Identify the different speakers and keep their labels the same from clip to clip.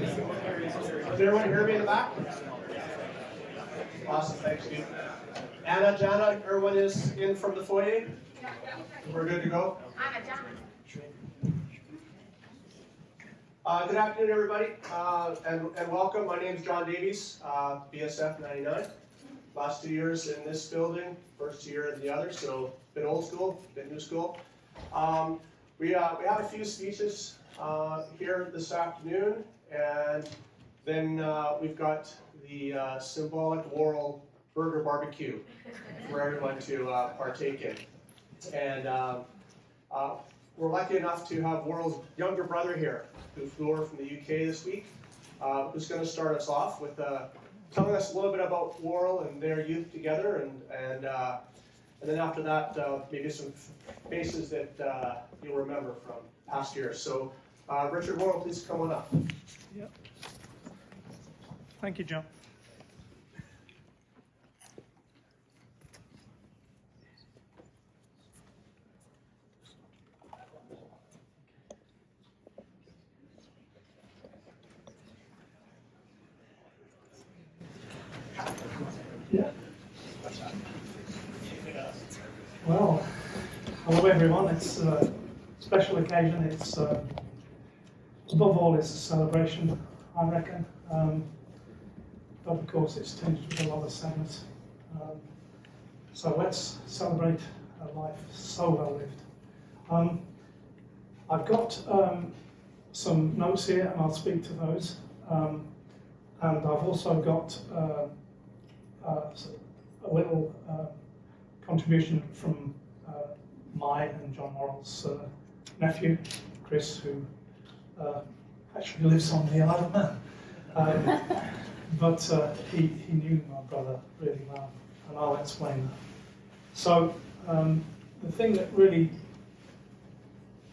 Speaker 1: Does everyone hear me in the back? Awesome, thanks, Steve. Anna, Jana, everyone is in from the foyer? We're good to go?
Speaker 2: Anna, Jana.
Speaker 1: Good afternoon, everybody, and welcome. My name is John Davies, BSF 99. Last 2 years in this building, first year in the other, so a bit old school, a bit new school. We have a few speeches here this afternoon, and then we've got the symbolic Worrall Burger Barbecue for everyone to partake in. And we're lucky enough to have Worrall's younger brother here, who flew over from the UK this week, who's going to start us off with telling us a little bit about Worrall and their youth together, and then after that, maybe some faces that you'll remember from past years. So, Richard Worrall, please come on up.
Speaker 3: Yep. Thank you, John. Yeah. Well, hello everyone. It's a special occasion. It's above all, it's a celebration, I reckon. But of course, it's tinged with a lot of sadness. So let's celebrate a life so well lived. I've got some notes here, and I'll speak to those. And I've also got a little contribution from my and John Worrall's nephew, Chris, who actually lives on the Isle of Man. But he knew my brother really well, and I'll explain that. So the thing that really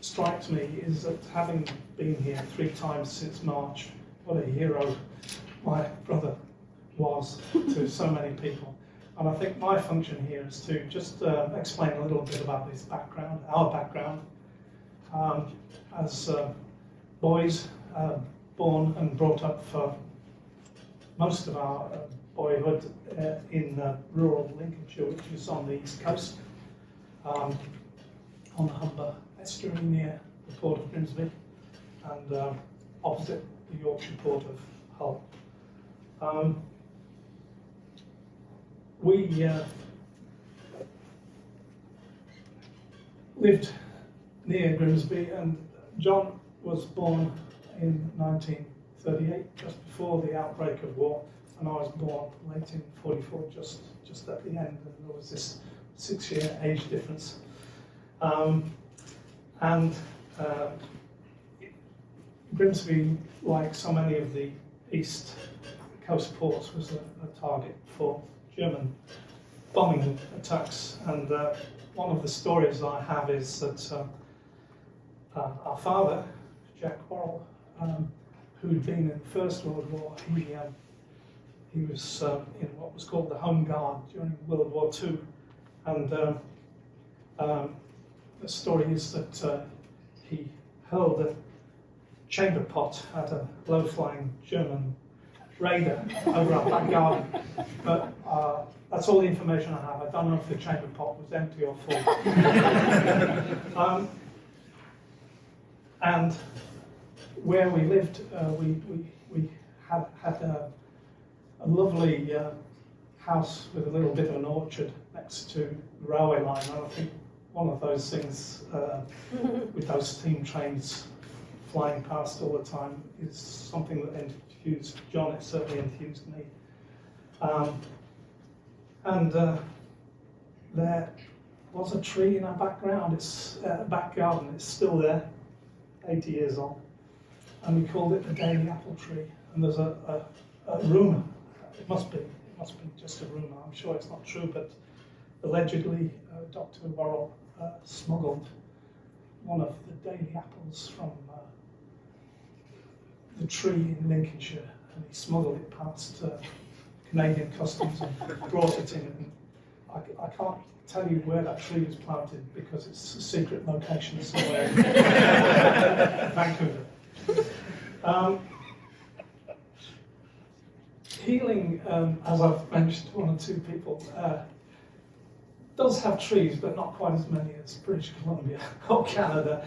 Speaker 3: strikes me is that having been here 3 times since March, what a hero my brother was to so many people. And I think my function here is to just explain a little bit about his background, our background. As boys, born and brought up for most of our boyhood in rural Lincolnshire, which is on the east coast, on the Humber estuary near the port of Grimsby, and opposite the Yorkshire port of Hull. We lived near Grimsby, and John was born in 1938, just before the outbreak of war, and I was born late in 44, just at the end, and there was this 6-year age difference. Grimsby, like so many of the east coast ports, was a target for German bombing attacks. And one of the stories I have is that our father, Jack Worrall, who'd been in the First World War, he was in what was called the Home Guard during World War II. And the story is that he hurled a chamber pot at a low-flying German raider over our back garden. But that's all the information I have. I don't know if the chamber pot was empty or full. And where we lived, we had a lovely house with a little bit of an orchard next to the railway line. And I think one of those things with those steam trains flying past all the time is something that enthused John. It certainly enthused me. And there was a tree in our background. It's back garden. It's still there, 80 years on, and we called it the Daily Apple Tree. And there's a rumour. It must be just a rumour. I'm sure it's not true, but allegedly Dr. Worrall smuggled one of the daily apples from the tree in Lincolnshire, and he smuggled it past Canadian customs and brought it in. And I can't tell you where that tree was planted because it's a secret location somewhere in Vancouver. Healing, as I've mentioned to one or two people, does have trees, but not quite as many as British Columbia or Canada.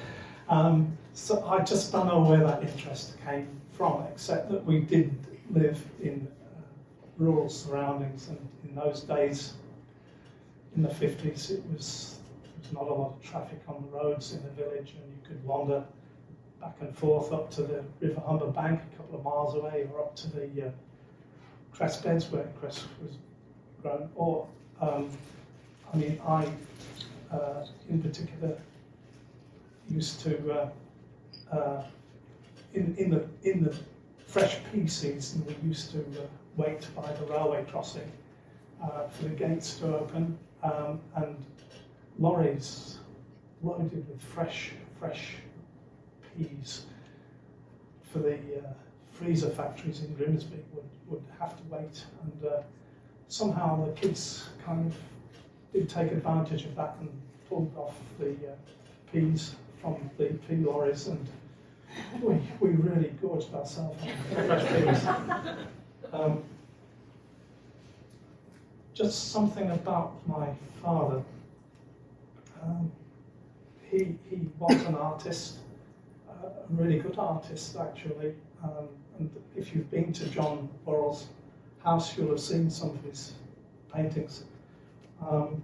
Speaker 3: So I just don't know where that interest came from, except that we did live in rural surroundings, and in those days, in the 50s, there was not a lot of traffic on the roads in the village, and you could wander back and forth up to the River Humber bank a couple of miles away, or up to the cress beds where cress was grown. Or, I mean, I in particular used to in the fresh pea season, we used to wait by the railway crossing for the gates to open, and lorries loaded with fresh peas for the freezer factories in Grimsby would have to wait, and somehow the kids kind of did take advantage of that and pulled off the peas from the pea lorries, and we really gorged ourselves on fresh peas. Just something about my father. He was an artist, a really good artist actually. And if you've been to John Worrall's house, you'll have seen some of his paintings. And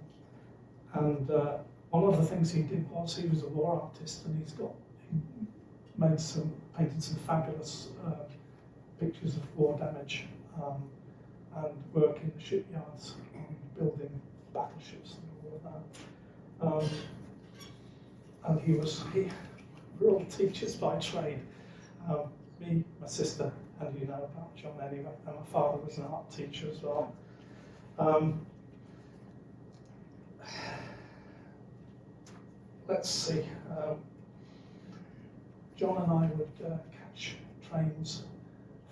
Speaker 3: one of the things he did was he was a war artist, and he painted some fabulous pictures of war damage and work in the shipyards on building battleships and all of that. And we were all teachers by trade. Me, my sister, and you know about John anyway, and my father was an art teacher as well. Let's see. John and I would catch trains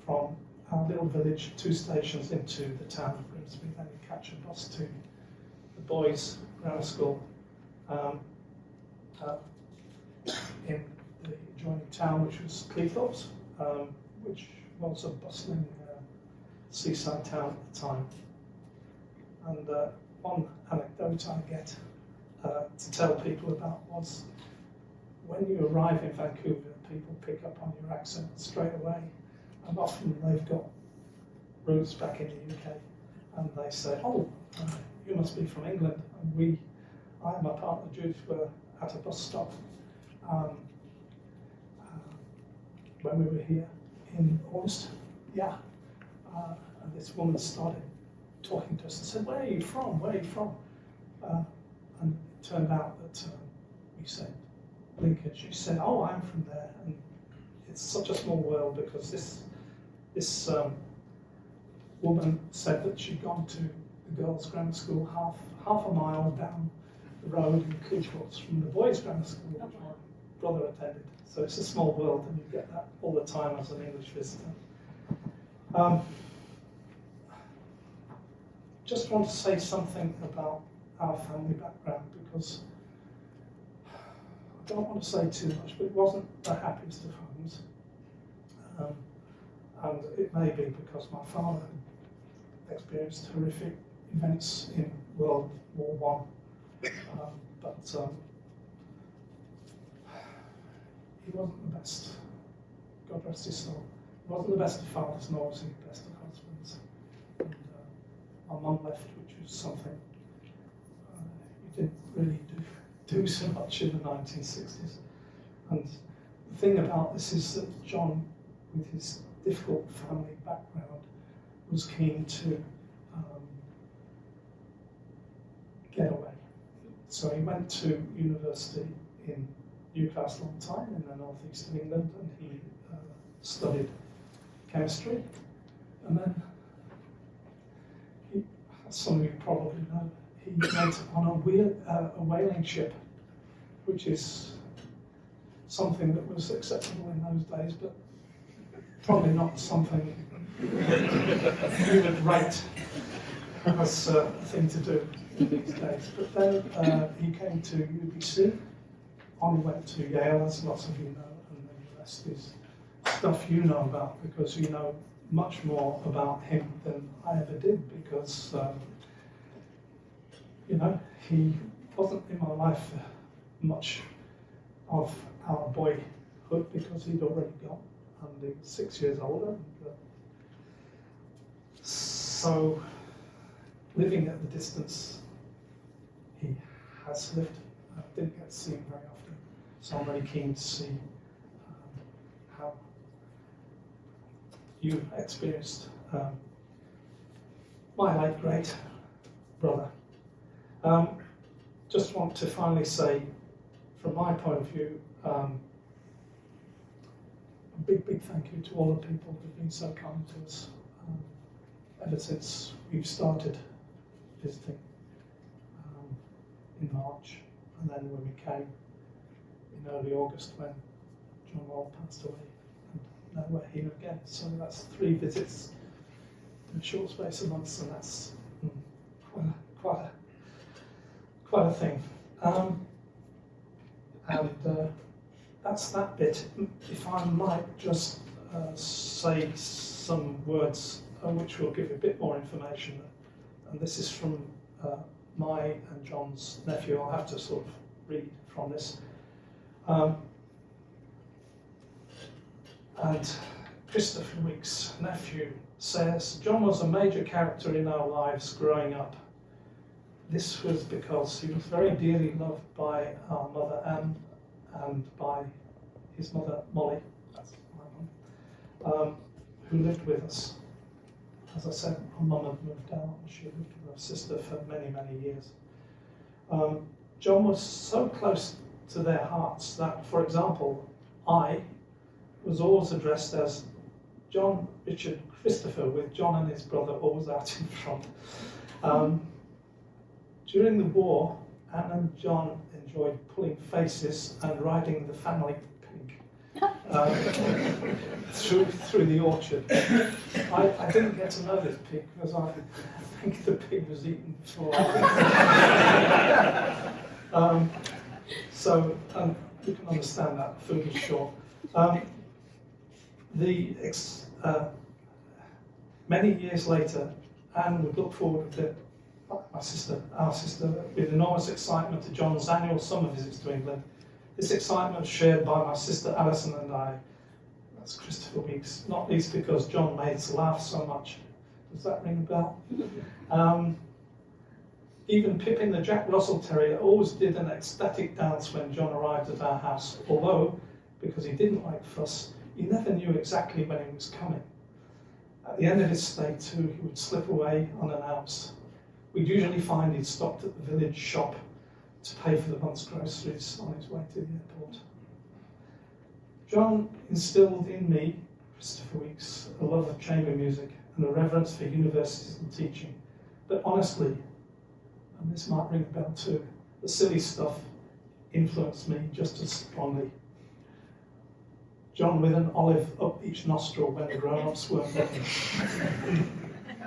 Speaker 3: from our little village, 2 stations into the town of Grimsby, then we'd catch a bus to the boys' grammar school in the adjoining town, which was Cleethorpes, which was a bustling seaside town at the time. And one anecdote I get to tell people about was, when you arrive in Vancouver, people pick up on your accent straight away, and often they've got roots back in the UK, and they say, "Oh, you must be from England." And I and my partner Judith were at a bus stop when we were here in August. Yeah, and this woman started talking to us and said, "Where are you from? Where are you from?" And it turned out that we said Lincoln. She said, "Oh, I'm from there." And it's such a small world, because this woman said that she'd gone to the girls' grammar school half a mile down the road in Cleethorpes from the boys' grammar school, which my brother attended. So it's a small world, and you get that all the time as an English visitor. Just want to say something about our family background, because I don't want to say too much, but it wasn't the happiest of homes. And it may be because my father experienced horrific events in World War I, but he wasn't the best, God rest his soul. He wasn't the best of fathers, nor was he the best of husbands. And my mum left, which was something he didn't really do so much in the 1960s. And the thing about this is that John, with his difficult family background, was keen to get away. So he went to university in Newcastle on Tyne in the northeast of England, and he studied chemistry. And then, as some of you probably know, he went on a whaling ship, which is something that was acceptable in those days, but probably not something you would rate as a thing to do in these days. But then he came to UBC, on went to Yale, as lots of you know, and then the rest is stuff you know about, because you know much more about him than I ever did because, you know, he wasn't in my life for much of our boyhood because he'd already gone and he was 6 years older. So, living at the distance he has lived, I didn't get to see him very often. So I'm very keen to see how you experienced my late great brother. Just want to finally say, from my point of view, a big thank you to all the people who've been so kind to us ever since we've started visiting in March, and then when we came in early August when John Worrall passed away, and now we're here again. So that's 3 visits in a short space of months, and that's quite a thing. That's that bit. If I might just say some words which will give you a bit more information, and this is from my and John's nephew. I'll have to sort of read from this. And Christopher Weeks' nephew says, John was a major character in our lives growing up. This was because he was very dearly loved by our mother Anne and by his mother Molly, that's my mum, who lived with us. As I said, my mum had moved out and she lived with her sister for many, many years. John was so close to their hearts that, for example, I was always addressed as John Richard Christopher, with John and his brother always out in front. During the war, Anne and John enjoyed pulling faces and riding the family pig through the orchard. I didn't get to know this pig because I think the pig was eaten before so you can understand that, food is short. Many years later, Anne would look forward to our sister, with enormous excitement to John's annual summer visits to England. This excitement was shared by my sister Alison and I. That's Christopher Weeks, not least because John made us laugh so much. Does that ring a bell? Even Pippin the Jack Russell Terrier always did an ecstatic dance when John arrived at our house, although, because he didn't like fuss, he never knew exactly when he was coming. At the end of his stay too, he would slip away unannounced. We'd usually find he'd stopped at the village shop to pay for the month's groceries on his way to the airport. John instilled in me, Christopher Weeks, a love of chamber music and a reverence for universities and teaching. But honestly, and this might ring a bell too, the silly stuff influenced me just as strongly. John with an olive up each nostril when the grown-ups weren't looking.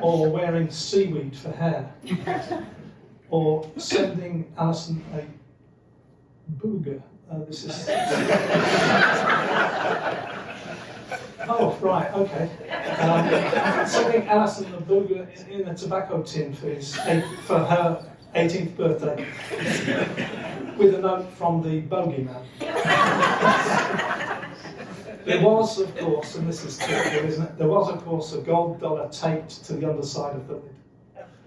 Speaker 3: Or wearing seaweed for hair. Or sending Alison a booger. This is... Oh, right, okay. Sending Alison a booger in a tobacco tin for her 18th birthday. With a note from the bogeyman. There was, of course, and this is typical, isn't it? There was, of course, a gold dollar taped to the underside of the lid.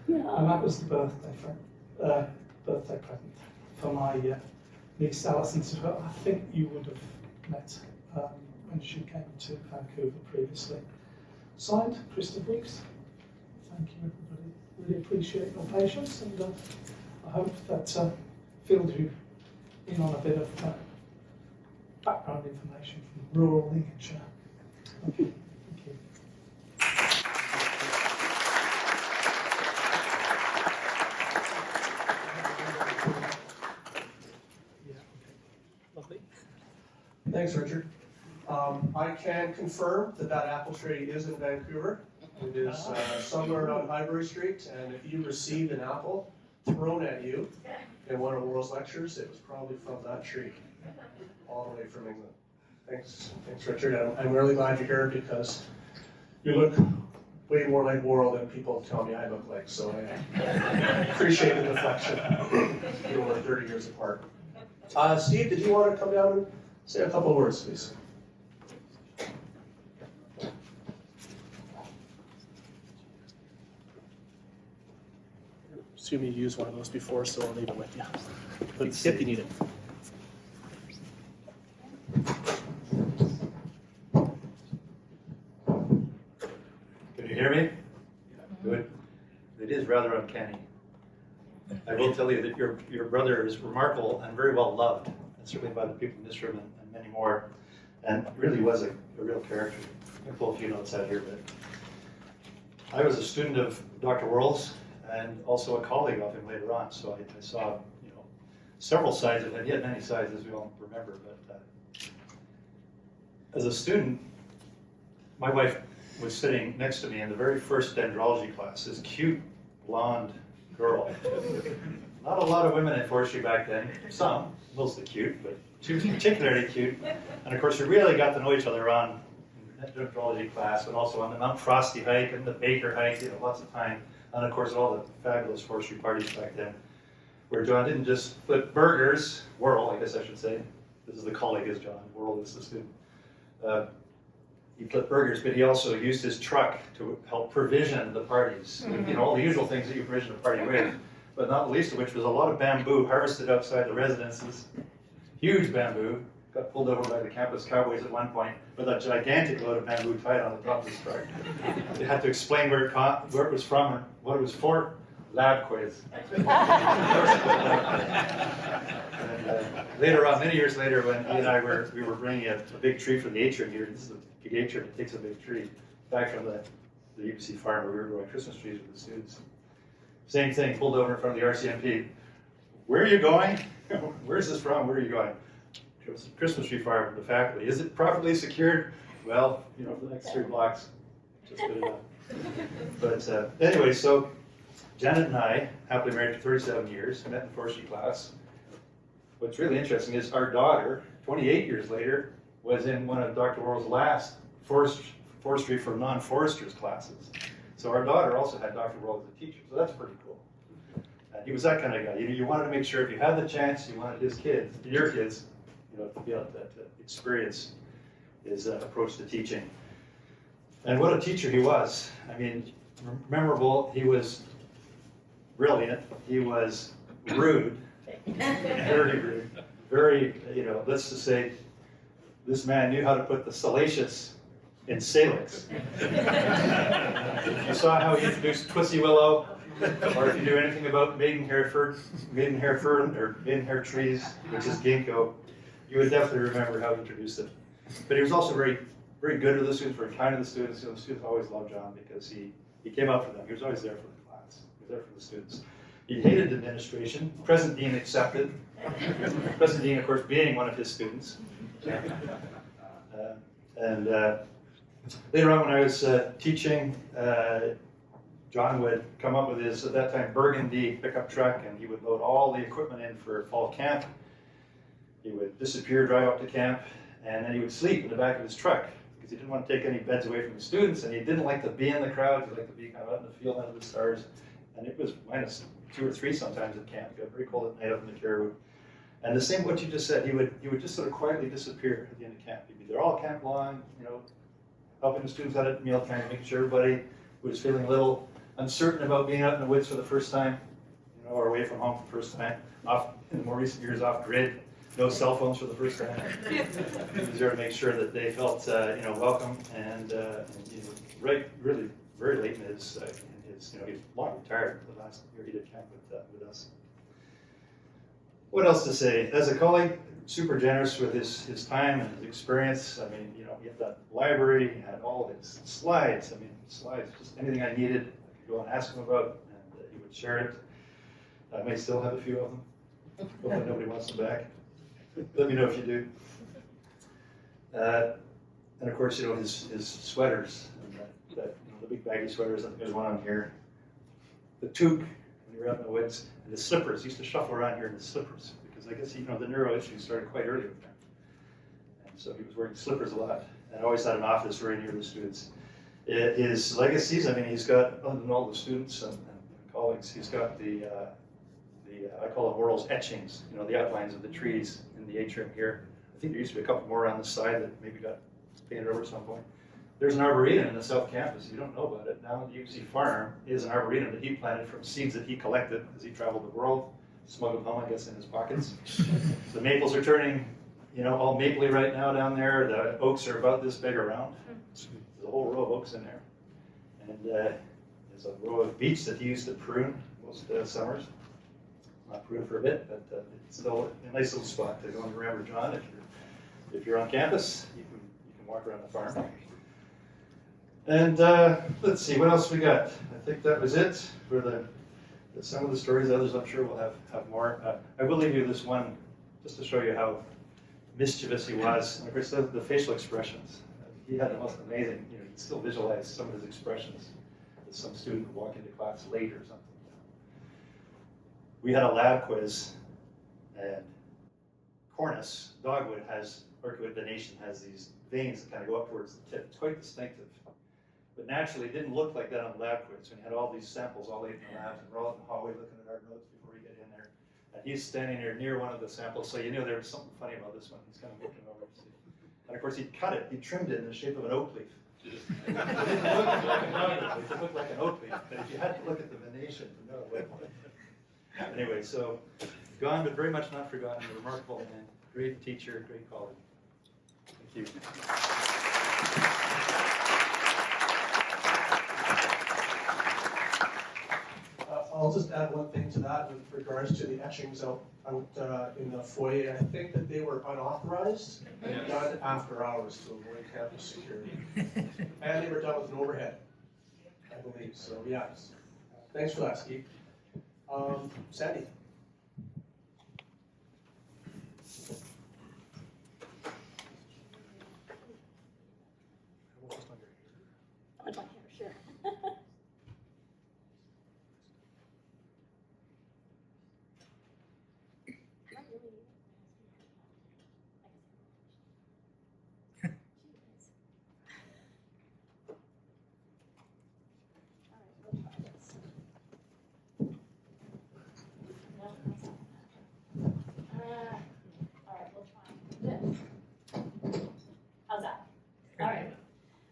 Speaker 3: And that was the birthday present for my niece Alison. So I think you would have met when she came to Vancouver previously. Signed, Christopher Weeks. Thank you, everybody. Really appreciate your patience, and I hope that filled you in on a bit of background information from rural Lincolnshire. Thank you. Thank you. Yeah, okay. Lovely.
Speaker 1: Thanks, Richard. I can confirm that apple tree is in Vancouver. It is somewhere on Highbury Street, and if you received an apple thrown at you in one of Worrall's lectures, it was probably from that tree, all the way from England. Thanks, Richard. I'm really glad you're here because You look way more like Worrall than people tell me I look like, so I appreciate the deflection. We're 30 years apart. Steve, did you want to come down and say a couple of words, please?
Speaker 2: Assume you used one of those before, so I'll leave it with you. But if you need it.
Speaker 4: Can you hear me? Good. It is rather uncanny. I will tell you that your brother is remarkable and very well loved, and certainly by the people in this room and many more, and really was a real character. I pull a few notes out here, but I was a student of Dr. Worrall's and also a colleague of him later on, so I saw several sides of him. He had many sides, as we all remember, but as a student, my wife was sitting next to me in the very first dendrology class, this cute, blonde girl. Not a lot of women at Forestry back then, some, mostly cute, but she was particularly cute. And of course, we really got to know each other on dendrology class, but also on the Mount Frosty hike and the Baker hike, lots of time. And of course, all the fabulous forestry parties back then, where John didn't just flip burgers, Worrall, I guess I should say. This is the colleague is John, Worrall is the student. He flipped burgers, but he also used his truck to help provision the parties. All the usual things that you provision a party with, but not the least of which was a lot of bamboo harvested outside the residences. Huge bamboo. Got pulled over by the campus cowboys at one point with a gigantic load of bamboo tied on the top of his truck. They had to explain where it was from and what it was for. Lab quiz. And, later on, many years later, when he and I were bringing a big tree from the atrium here, this is a big atrium, it takes a big tree, back from the UBC farm where we were growing Christmas trees with the students. Same thing, pulled over in front of the RCMP. Where are you going? Where's this from? Where are you going? Christmas tree farm, the faculty. Is it properly secured? Well, for the next 3 blocks, just good enough. But anyway, so Janet and I, happily married for 37 years, met in forestry class. What's really interesting is our daughter, 28 years later, was in one of Dr. Worrall's last forestry for non-foresters classes. So our daughter also had Dr. Worrall as a teacher, so that's pretty cool. He was that kind of guy. You wanted to make sure if you had the chance, you wanted your kids, to be able to experience his approach to teaching. And what a teacher he was. I mean, memorable. He was brilliant. He was rude, very rude, very, let's just say, this man knew how to put the salacious in salix. If you saw how he introduced Twisty Willow, or if you knew anything about maidenhair fern, or maidenhair trees, which is ginkgo, you would definitely remember how he introduced it. But he was also very, very good with the students, very kind to the students. The students always loved John because he came out for them. He was always there for the class. He was there for the students. He hated administration, present dean accepted. Present dean, of course, being one of his students. Later on when I was teaching, John would come up with his, at that time, burgundy pickup truck, and he would load all the equipment in for fall camp. He would disappear, drive up to camp, and then he would sleep in the back of his truck because he didn't want to take any beds away from the students, and he didn't like to be in the crowd. He liked to be kind of out in the field under the stars. And it was -2 or 3 sometimes at camp. It got very cold at night up in the caribou. And the same what you just said, he would just sort of quietly disappear at the end of camp. He'd be there all camp long, helping the students out at mealtime, making sure everybody who was feeling a little uncertain about being out in the woods for the first time, or away from home for the first time, in the more recent years off grid, no cell phones for the first time. He was there to make sure that they felt, welcome, and really very late in his he was long retired for the last year he did camp with us. What else to say? As a colleague, super generous with his time and his experience. I mean, he had that library, he had all his slides. I mean, slides, just anything I needed, I could go and ask him about, and he would share it. I may still have a few of them. Hopefully nobody wants them back. Let me know if you do. And of course, his sweaters, and the big baggy sweaters. I think there's one on here. The toque when you're out in the woods, and the slippers. He used to shuffle around here in his slippers because I guess the neuro issues started quite early with him, and so he was wearing slippers a lot. And always had an office very near the students. His legacies, I mean, he's got, other than all the students and colleagues, he's got I call it Worrall's etchings, you know, the outlines of the trees in the atrium here. I think there used to be a couple more around the side that maybe got painted over at some point. There's an arboretum in the South Campus, you don't know about it. Now the UBC farm is an arboretum that he planted from seeds that he collected as he traveled the world, smuggled home, I guess, in his pockets. The maples are turning, you know, all mapley right now down there. The oaks are about this big around. There's a whole row of oaks in there. And there's a row of beech that he used to prune most summers. Not prune for a bit, but it's still a nice little spot to go and remember John. If you're on campus, you can walk around the farm. And let's see, what else we got? I think that was it for some of the stories. Others, I'm sure, will have more. I will leave you this one just to show you how mischievous he was. And of course, the facial expressions. He had the most amazing, you know, you can still visualize some of his expressions as some student would walk into class late or something. We had a lab quiz, and cornice, dogwood venation has these veins that kind of go up towards the tip. It's quite distinctive. But naturally, it didn't look like that on the lab quiz when you had all these samples all laid in the labs, and we're all in the hallway looking at our notes before we get in there. And he's standing there near one of the samples, so you knew there was something funny about this one. He's kind of looking over to see. And of course, he cut it. He trimmed it in the shape of an oak leaf. It didn't look like a dogwood leaf. It looked like an oak leaf. But if you had to look at the venation to know what. Anyway, so gone but very much not forgotten. A remarkable and great teacher, great colleague. Thank you.
Speaker 1: I'll just add one thing to that with regards to the etchings out in the foyer. I think that they were unauthorized and done after hours to avoid campus security. And they were done with an overhead, I believe. So, yeah. Thanks for that, Steve. Sandy.
Speaker 5: I'd like to hear, sure. How's that? All right.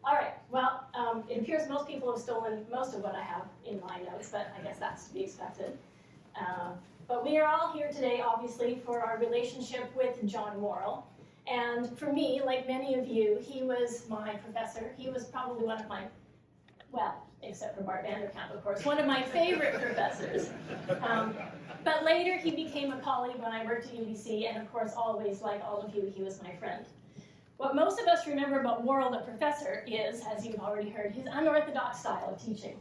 Speaker 5: All right. Well, it appears most people have stolen most of what I have in my notes, but I guess that's to be expected. But we are all here today, obviously, for our relationship with John Worrall. And for me, like many of you, he was my professor. He was probably one of my, well, except for Bart Vanderkamp, of course, one of my favorite professors. But later, he became a colleague when I worked at UBC, and of course, always, like all of you, he was my friend. What most of us remember about Worrall, the professor, is, as you've already heard, his unorthodox style of teaching.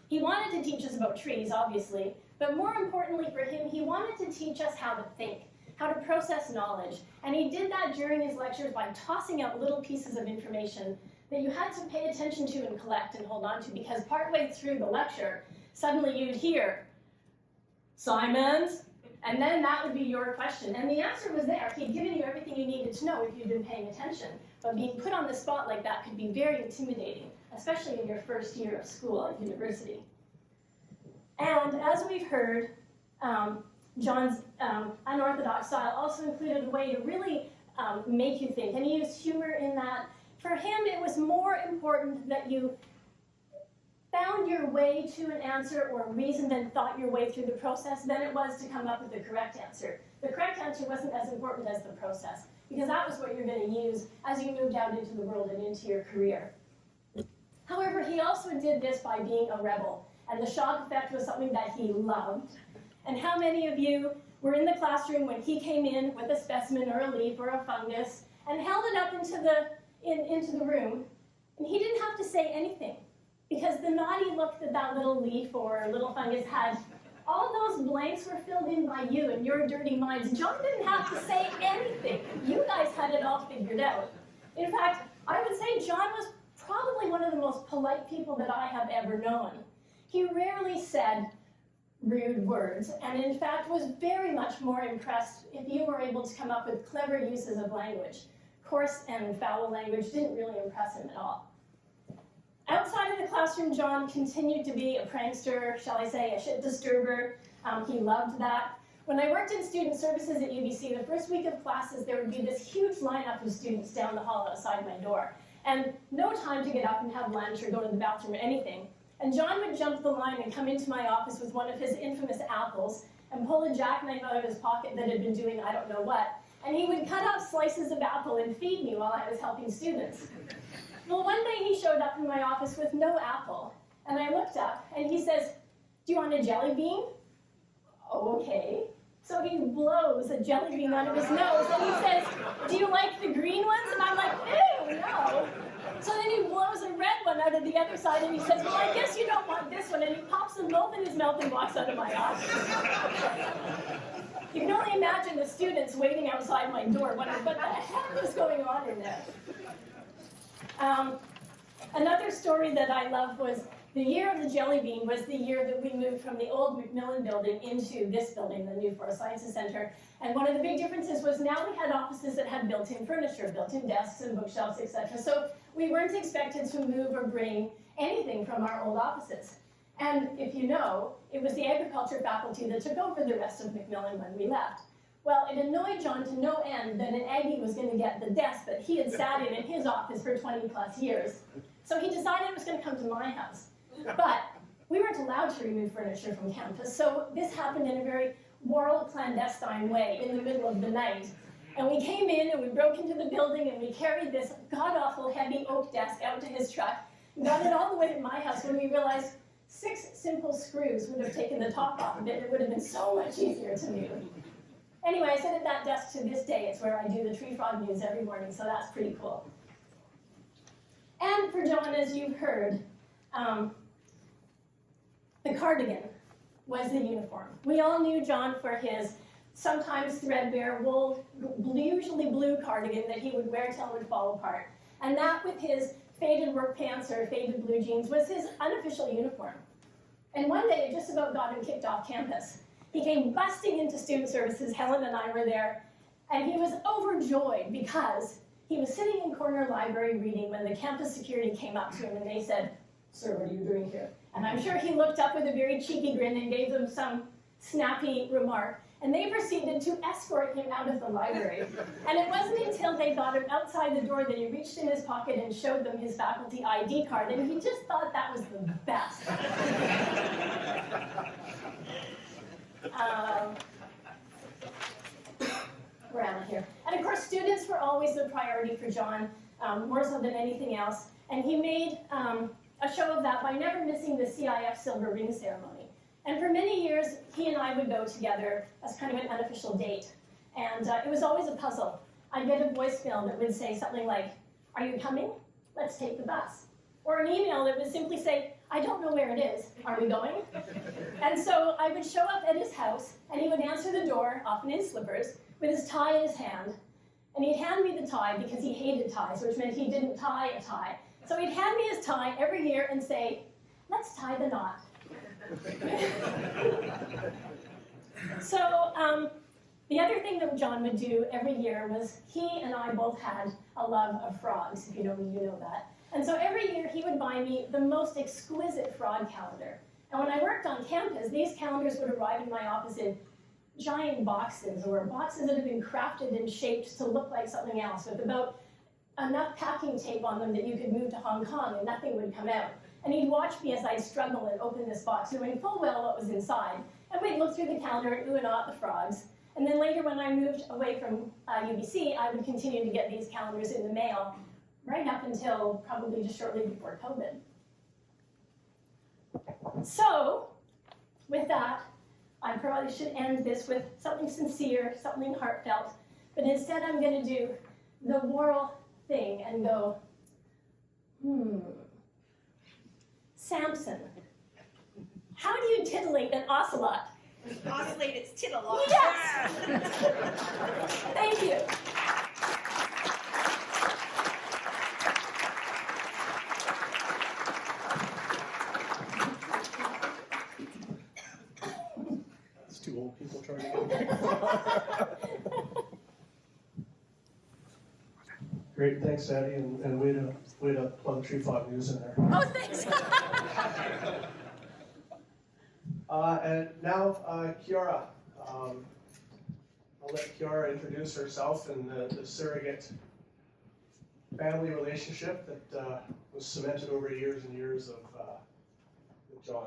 Speaker 5: He wanted to teach us about trees, obviously, but more importantly for him, he wanted to teach us how to think, how to process knowledge. And he did that during his lectures by tossing out little pieces of information that you had to pay attention to and collect and hold on to, because partway through the lecture, suddenly you'd hear, Simons, and then that would be your question. And the answer was there. He'd given you everything you needed to know if you'd been paying attention. But being put on the spot like that could be very intimidating, especially in your first year of school at university. And as we've heard, John's unorthodox style also included a way to really make you think. And he used humor in that. For him, it was more important that you found your way to an answer or reasoned and thought your way through the process than it was to come up with the correct answer. The correct answer wasn't as important as the process, because that was what you're going to use as you moved out into the world and into your career. However, he also did this by being a rebel, and the shock effect was something that he loved. And how many of you were in the classroom when he came in with a specimen or a leaf or a fungus and held it up into the room, and he didn't have to say anything? Because the naughty look that that little leaf or little fungus had, all those blanks were filled in by you and your dirty minds. John didn't have to say anything. You guys had it all figured out. In fact, I would say John was probably one of the most polite people that I have ever known. He rarely said rude words, and in fact was very much more impressed if you were able to come up with clever uses of language. Coarse and foul language didn't really impress him at all. Outside of the classroom, John continued to be a prankster, shall I say, a shit disturber. He loved that. When I worked in student services at UBC, the first week of classes, there would be this huge lineup of students down the hall outside my door. And no time to get up and have lunch or go to the bathroom or anything. And John would jump the line and come into my office with one of his infamous apples and pull a jackknife out of his pocket that had been doing I don't know what. And he would cut off slices of apple and feed me while I was helping students. Well, one day he showed up in my office with no apple. And I looked up and he says, "Do you want a jelly bean?" Oh, okay. So he blows a jelly bean out of his nose and he says, "Do you like the green ones?" And I'm like, "Ew, no." So then he blows a red one out of the other side and he says, "Well, I guess you don't want this one." And he pops them both in his mouth and walks out of my office. You can only imagine the students waiting outside my door wondering what the heck was going on in there. Another story that I love was the year of the jelly bean was the year that we moved from the old Macmillan building into this building, the new Forest Sciences Center. And one of the big differences was now we had offices that had built-in furniture, built-in desks and bookshelves, etc. So we weren't expected to move or bring anything from our old offices. And if you know, it was the agriculture faculty that took over the rest of Macmillan when we left. Well, it annoyed John to no end that an Aggie was going to get the desk that he had sat in his office for 20 plus years. So he decided it was going to come to my house. But we weren't allowed to remove furniture from campus, so this happened in a very Worrall clandestine way in the middle of the night. And we came in and we broke into the building and we carried this god-awful heavy oak desk out to his truck, got it all the way to my house when we realized 6 simple screws would have taken the top off of it. It would have been so much easier to move. Anyway, I sit at that desk to this day. It's where I do the tree frog news every morning, so that's pretty cool. And for John, as you've heard, the cardigan was the uniform. We all knew John for his sometimes threadbare wool, usually blue cardigan that he would wear till it would fall apart. And that with his faded work pants or faded blue jeans was his unofficial uniform. And one day it just about got him kicked off campus. He came busting into student services, Helen and I were there, and he was overjoyed because he was sitting in corner library reading when the campus security came up to him and they said, "Sir, what are you doing here?" And I'm sure he looked up with a very cheeky grin and gave them some snappy remark, and they proceeded to escort him out of the library. And it wasn't until they got him outside the door that he reached in his pocket and showed them his faculty ID card, and he just thought that was the best. Where am I here? And of course, students were always the priority for John, more so than anything else. And he made a show of that by never missing the CIF silver ring ceremony. And for many years, he and I would go together as kind of an unofficial date. And it was always a puzzle. I'd get a voicemail that would say something like, "Are you coming? Let's take the bus." Or an email that would simply say, "I don't know where it is. Are we going?" And so I would show up at his house, and he would answer the door, often in slippers, with his tie in his hand. And he'd hand me the tie because he hated ties, which meant he didn't tie a tie. So he'd hand me his tie every year and say, "Let's tie the knot." So the other thing that John would do every year was he and I both had a love of frogs. If you know me, you know that. And so every year he would buy me the most exquisite frog calendar. And when I worked on campus, these calendars would arrive in my office in giant boxes, or boxes that had been crafted and shaped to look like something else, with about enough packing tape on them that you could move to Hong Kong and nothing would come out. And he'd watch me as I'd struggle and open this box, knowing full well what was inside. And we'd look through the calendar and ooh and ah at the frogs. And then later when I moved away from UBC, I would continue to get these calendars in the mail right up until probably just shortly before COVID. So, with that, I probably should end this with something sincere, something heartfelt, but instead I'm going to do the Worrall thing and go, Samson, how do you titillate an ocelot?
Speaker 6: Oscillate its tittle.
Speaker 5: Yes! Thank you.
Speaker 2: It's 2 old people trying to get a microphone.
Speaker 4: Great.
Speaker 1: Great, thanks, Sandy, and way to plug Tree Fog News in there.
Speaker 6: Oh, thanks.
Speaker 1: And now, Kiara. I'll let Kiara introduce herself and the surrogate family relationship that was cemented over years and years of with John.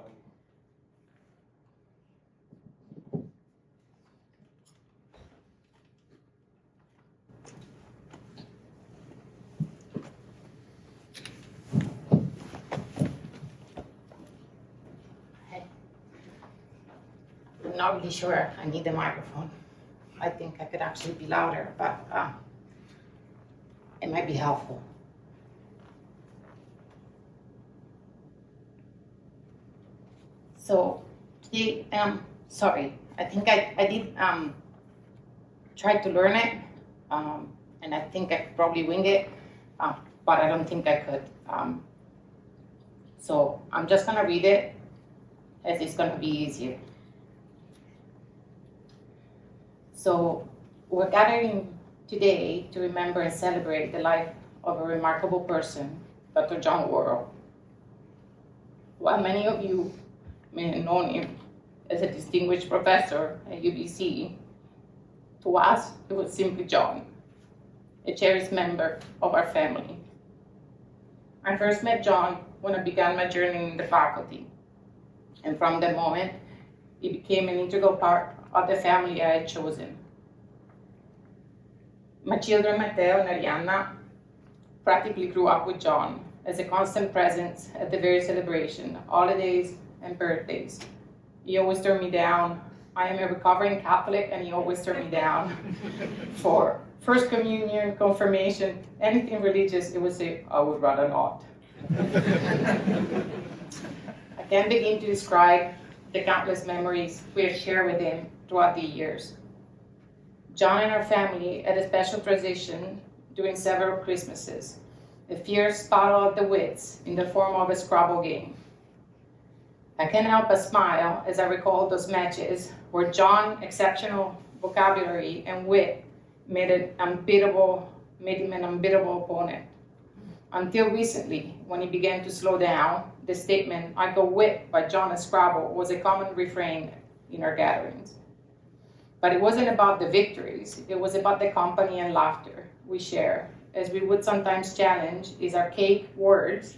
Speaker 7: I'm not really sure I need the microphone. I think I could actually be louder, but it might be helpful. So, sorry, I think I did try to learn it, and I think I could probably wing it, but I don't think I could. So I'm just gonna read it as it's gonna be easier. So we're gathering today to remember and celebrate the life of a remarkable person, Dr. John Worrall. While many of you may have known him as a distinguished professor at UBC, to us it was simply John, a cherished member of our family. I first met John when I began my journey in the faculty, and from that moment, he became an integral part of the family I had chosen. My children, Matteo and Arianna, practically grew up with John as a constant presence at the very celebration, holidays and birthdays. He always turned me down. I am a recovering Catholic, and he always turned me down for First Communion, confirmation, anything religious. It would say, I would rather not. I can't begin to describe the countless memories we have shared with him throughout the years. John and our family had a special tradition during several Christmases, a fierce battle of the wits in the form of a Scrabble game. I can't help but smile as I recall those matches where John's exceptional vocabulary and wit made him an unbeatable opponent. Until recently, when he began to slow down, the statement, I go wit by John and Scrabble was a common refrain in our gatherings. But it wasn't about the victories, it was about the company and laughter we share, as we would sometimes challenge his archaic words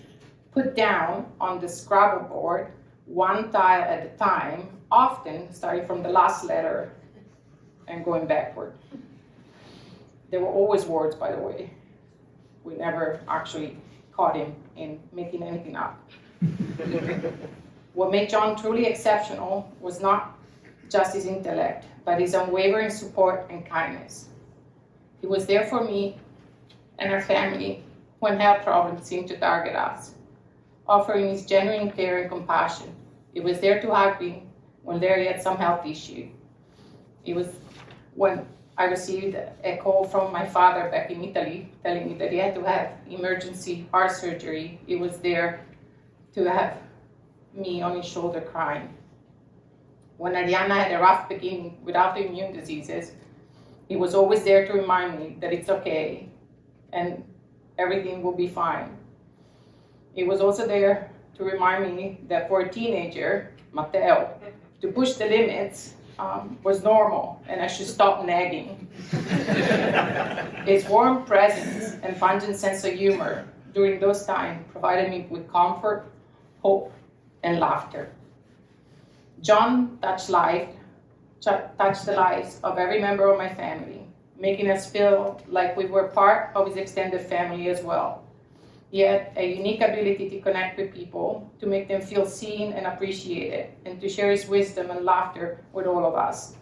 Speaker 7: put down on the Scrabble board, one tile at a time, often starting from the last letter and going backward. They were always words, by the way. We never actually caught him in making anything up. What made John truly exceptional was not just his intellect, but his unwavering support and kindness. He was there for me and our family when health problems seemed to target us, offering his genuine care and compassion. He was there to hug me when Larry had some health issue. It was when I received a call from my father back in Italy telling me that he had to have emergency heart surgery. He was there to have me on his shoulder crying. When Arianna had a rough beginning with autoimmune diseases, he was always there to remind me that it's okay and everything will be fine. He was also there to remind me that for a teenager, Matteo, to push the limits was normal and I should stop nagging. His warm presence and pungent sense of humor during those times provided me with comfort, hope, and laughter. John touched the lives of every member of my family, making us feel like we were part of his extended family as well. He had a unique ability to connect with people, to make them feel seen and appreciated, and to share his wisdom and laughter with all of us.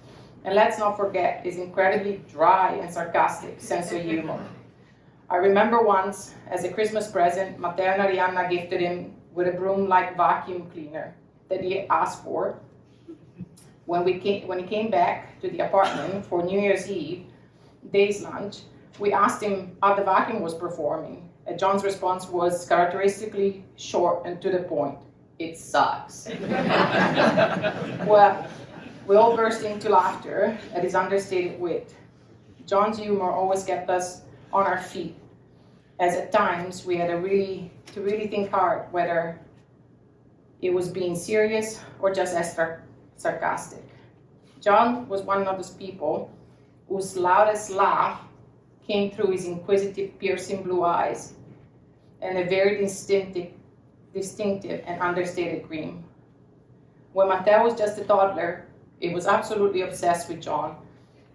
Speaker 7: And let's not forget his incredibly dry and sarcastic sense of humor. I remember once, as a Christmas present, Matteo and Arianna gifted him with a broom-like vacuum cleaner that he asked for. When he came back to the apartment for New Year's Eve, day's lunch, we asked him how the vacuum was performing. And John's response was characteristically short and to the point. It sucks. Well, we all burst into laughter at his understated wit. John's humor always kept us on our feet. as at times we had to really think hard whether it was being serious or just sarcastic. John was one of those people whose loudest laugh came through his inquisitive, piercing blue eyes and a very distinctive and understated grin. When Mateo was just a toddler, he was absolutely obsessed with John,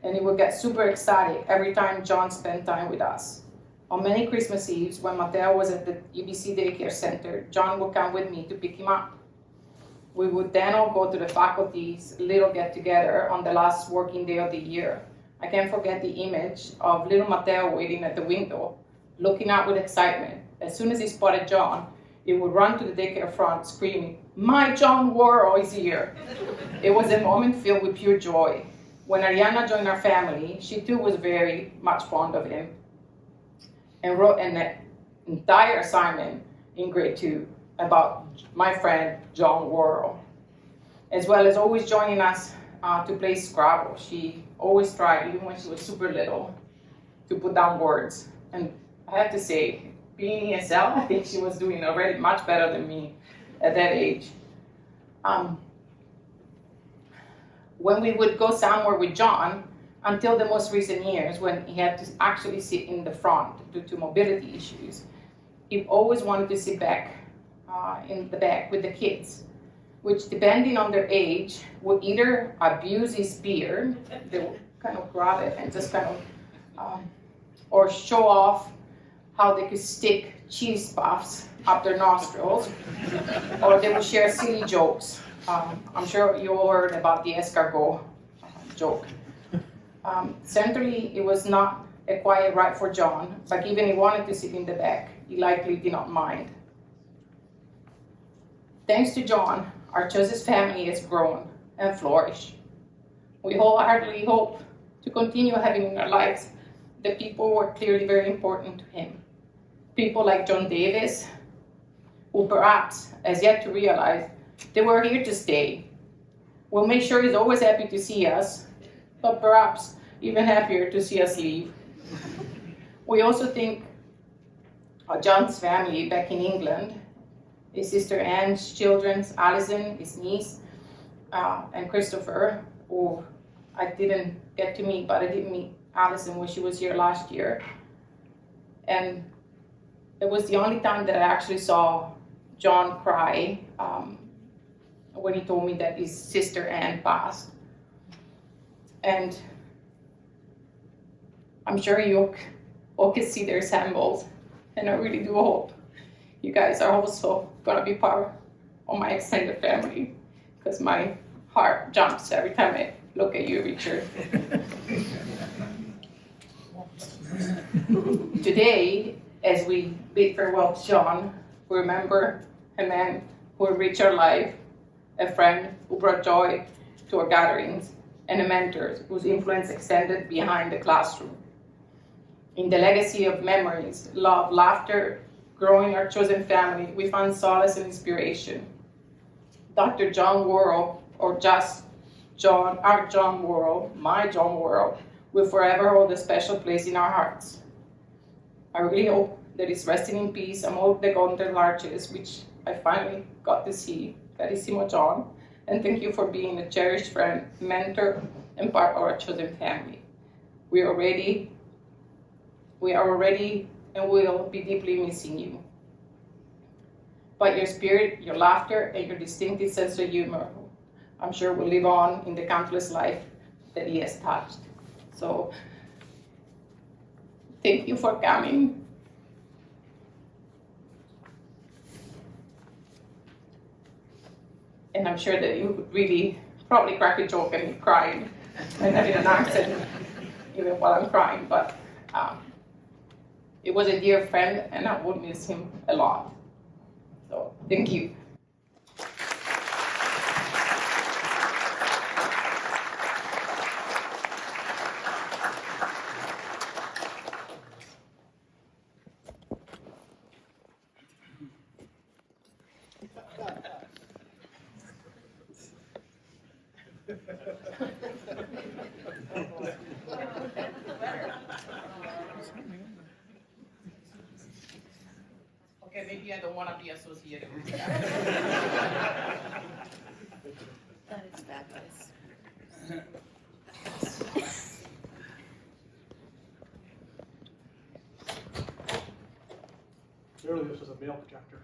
Speaker 7: and he would get super excited every time John spent time with us. On many Christmas Eves, when Mateo was at the EBC daycare center, John would come with me to pick him up. We would then all go to the faculty's little get-together on the last working day of the year. I can't forget the image of little Mateo waiting at the window, looking out with excitement. As soon as he spotted John, he would run to the daycare front, screaming, "My John Worrall is here!" It was a moment filled with pure joy. When Ariana joined our family, she too was very much fond of him and wrote an entire assignment in grade 2 about my friend John Worrall, as well as always joining us to play Scrabble. She always tried, even when she was super little, to put down words. And I have to say, being ESL, I think she was doing already much better than me at that age. When we would go somewhere with John, until the most recent years when he had to actually sit in the front due to mobility issues, he always wanted to sit back in the back with the kids, which depending on their age would either abuse his beard, they would kind of grab it and just kind of, or show off how they could stick cheese puffs up their nostrils, or they would share silly jokes. I'm sure you all heard about the escargot joke. Certainly, it was not a quiet ride for John, but given he wanted to sit in the back, he likely did not mind. Thanks to John, our chosen family has grown and flourished. We wholeheartedly hope to continue having in our lives the people who are clearly very important to him. People like John Davis, who perhaps has yet to realize they were here to stay. We'll make sure he's always happy to see us, but perhaps even happier to see us leave. We also think John's family back in England, his sister Anne's children, Alison, his niece, and Christopher, who I didn't get to meet, but I did meet Alison when she was here last year. And it was the only time that I actually saw John cry when he told me that his sister Anne passed. And I'm sure you all can see their symbols, and I really do hope you guys are also gonna be part of my extended family, because my heart jumps every time I look at you, Richard. Today, as we bid farewell to John, we remember a man who enriched our life, a friend who brought joy to our gatherings, and a mentor whose influence extended behind the classroom. In the legacy of memories, love, laughter, growing our chosen family, we find solace and inspiration. Dr. John Worrall, or just John, our John Worrall, my John Worrall, will forever hold a special place in our hearts. I really hope that he's resting in peace among the golden arches, which I finally got to see. Carissimo John, and thank you for being a cherished friend, mentor, and part of our chosen family. We are already and will be deeply missing you. But your spirit, your laughter, and your distinctive sense of humor, I'm sure will live on in the countless life that he has touched. So, thank you for coming. And I'm sure that you would really probably crack a joke at me crying and having an accent even while I'm crying, but it was a dear friend and I would miss him a lot. So thank you. Okay, maybe I don't want to be associated with that.
Speaker 6: That is fabulous.
Speaker 2: Clearly, this was a male projector.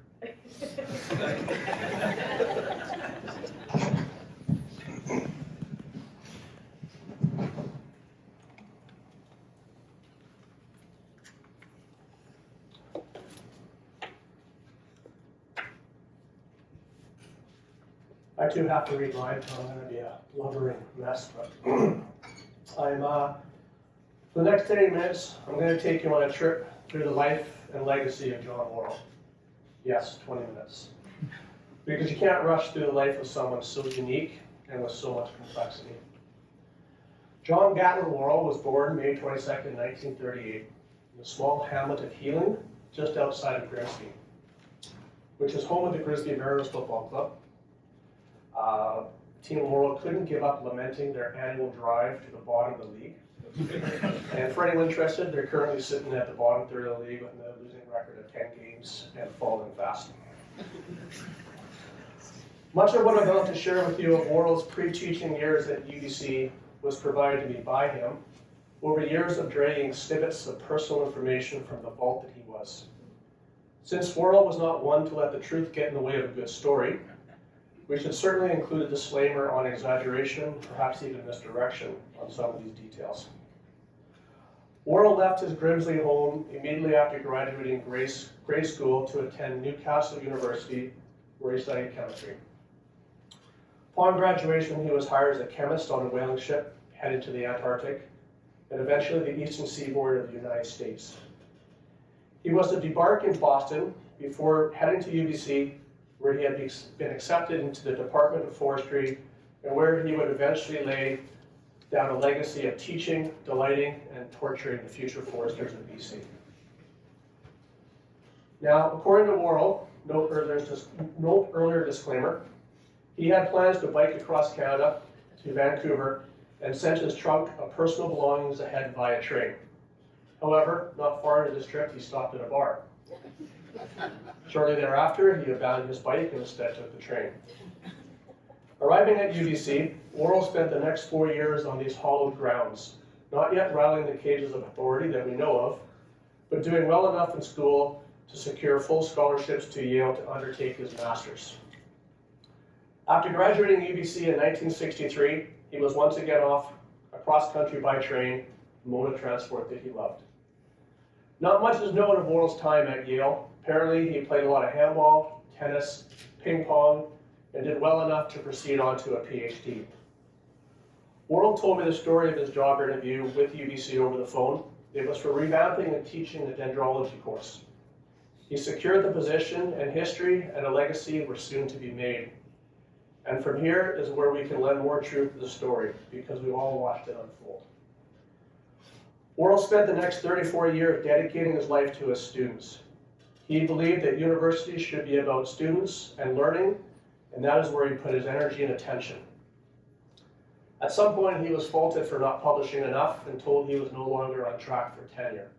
Speaker 1: I too have to read mine, so I'm going to be a blubbering mess. But for the next 10 minutes, I'm going to take you on a trip through the life and legacy of John Worrall. Yes, 20 minutes. Because you can't rush through the life of someone so unique and with so much complexity. John Gatlin Worrall was born May 22nd, 1938, in the small hamlet of Healing, just outside of Grimsby, which is home of the Grimsby Mariners Football Club. Team Worrall couldn't give up lamenting their annual drive to the bottom of the league. And for anyone interested, they're currently sitting at the bottom third of the league with a losing record of 10 games and falling fast. Much of what I'm about to share with you of Worrall's pre-teaching years at UBC was provided to me by him over years of dragging snippets of personal information from the vault that he was. Since Worrall was not one to let the truth get in the way of a good story, we should certainly include a disclaimer on exaggeration, perhaps even misdirection on some of these details. Worrall left his Grimsley home immediately after graduating grade school to attend Newcastle University, where he studied chemistry. Upon graduation, he was hired as a chemist on a whaling ship headed to the Antarctic and eventually the eastern seaboard of the United States. He was to debark in Boston before heading to UBC, where he had been accepted into the Department of Forestry and where he would eventually lay down a legacy of teaching, delighting, and torturing the future foresters of BC. Now, according to Worrall, note earlier disclaimer, he had plans to bike across Canada to Vancouver and sent his trunk of personal belongings ahead via train. However, not far into this trip, he stopped at a bar. Shortly thereafter, he abandoned his bike and instead took the train. Arriving at UBC, Worrall spent the next 4 years on these hallowed grounds, not yet rattling the cages of authority that we know of, but doing well enough in school to secure full scholarships to Yale to undertake his master's. After graduating UBC in 1963, he was once again off across country by train, a mode of transport that he loved. Not much is known of Worrall's time at Yale. Apparently, he played a lot of handball, tennis, ping pong, and did well enough to proceed on to a PhD. Worrall told me the story of his job interview with UBC over the phone. It was for revamping and teaching the dendrology course. He secured the position, and history and a legacy were soon to be made. And from here is where we can lend more truth to the story, because we've all watched it unfold. Worrall spent the next 34 years dedicating his life to his students. He believed that universities should be about students and learning, and that is where he put his energy and attention. At some point, he was faulted for not publishing enough and told he was no longer on track for tenure.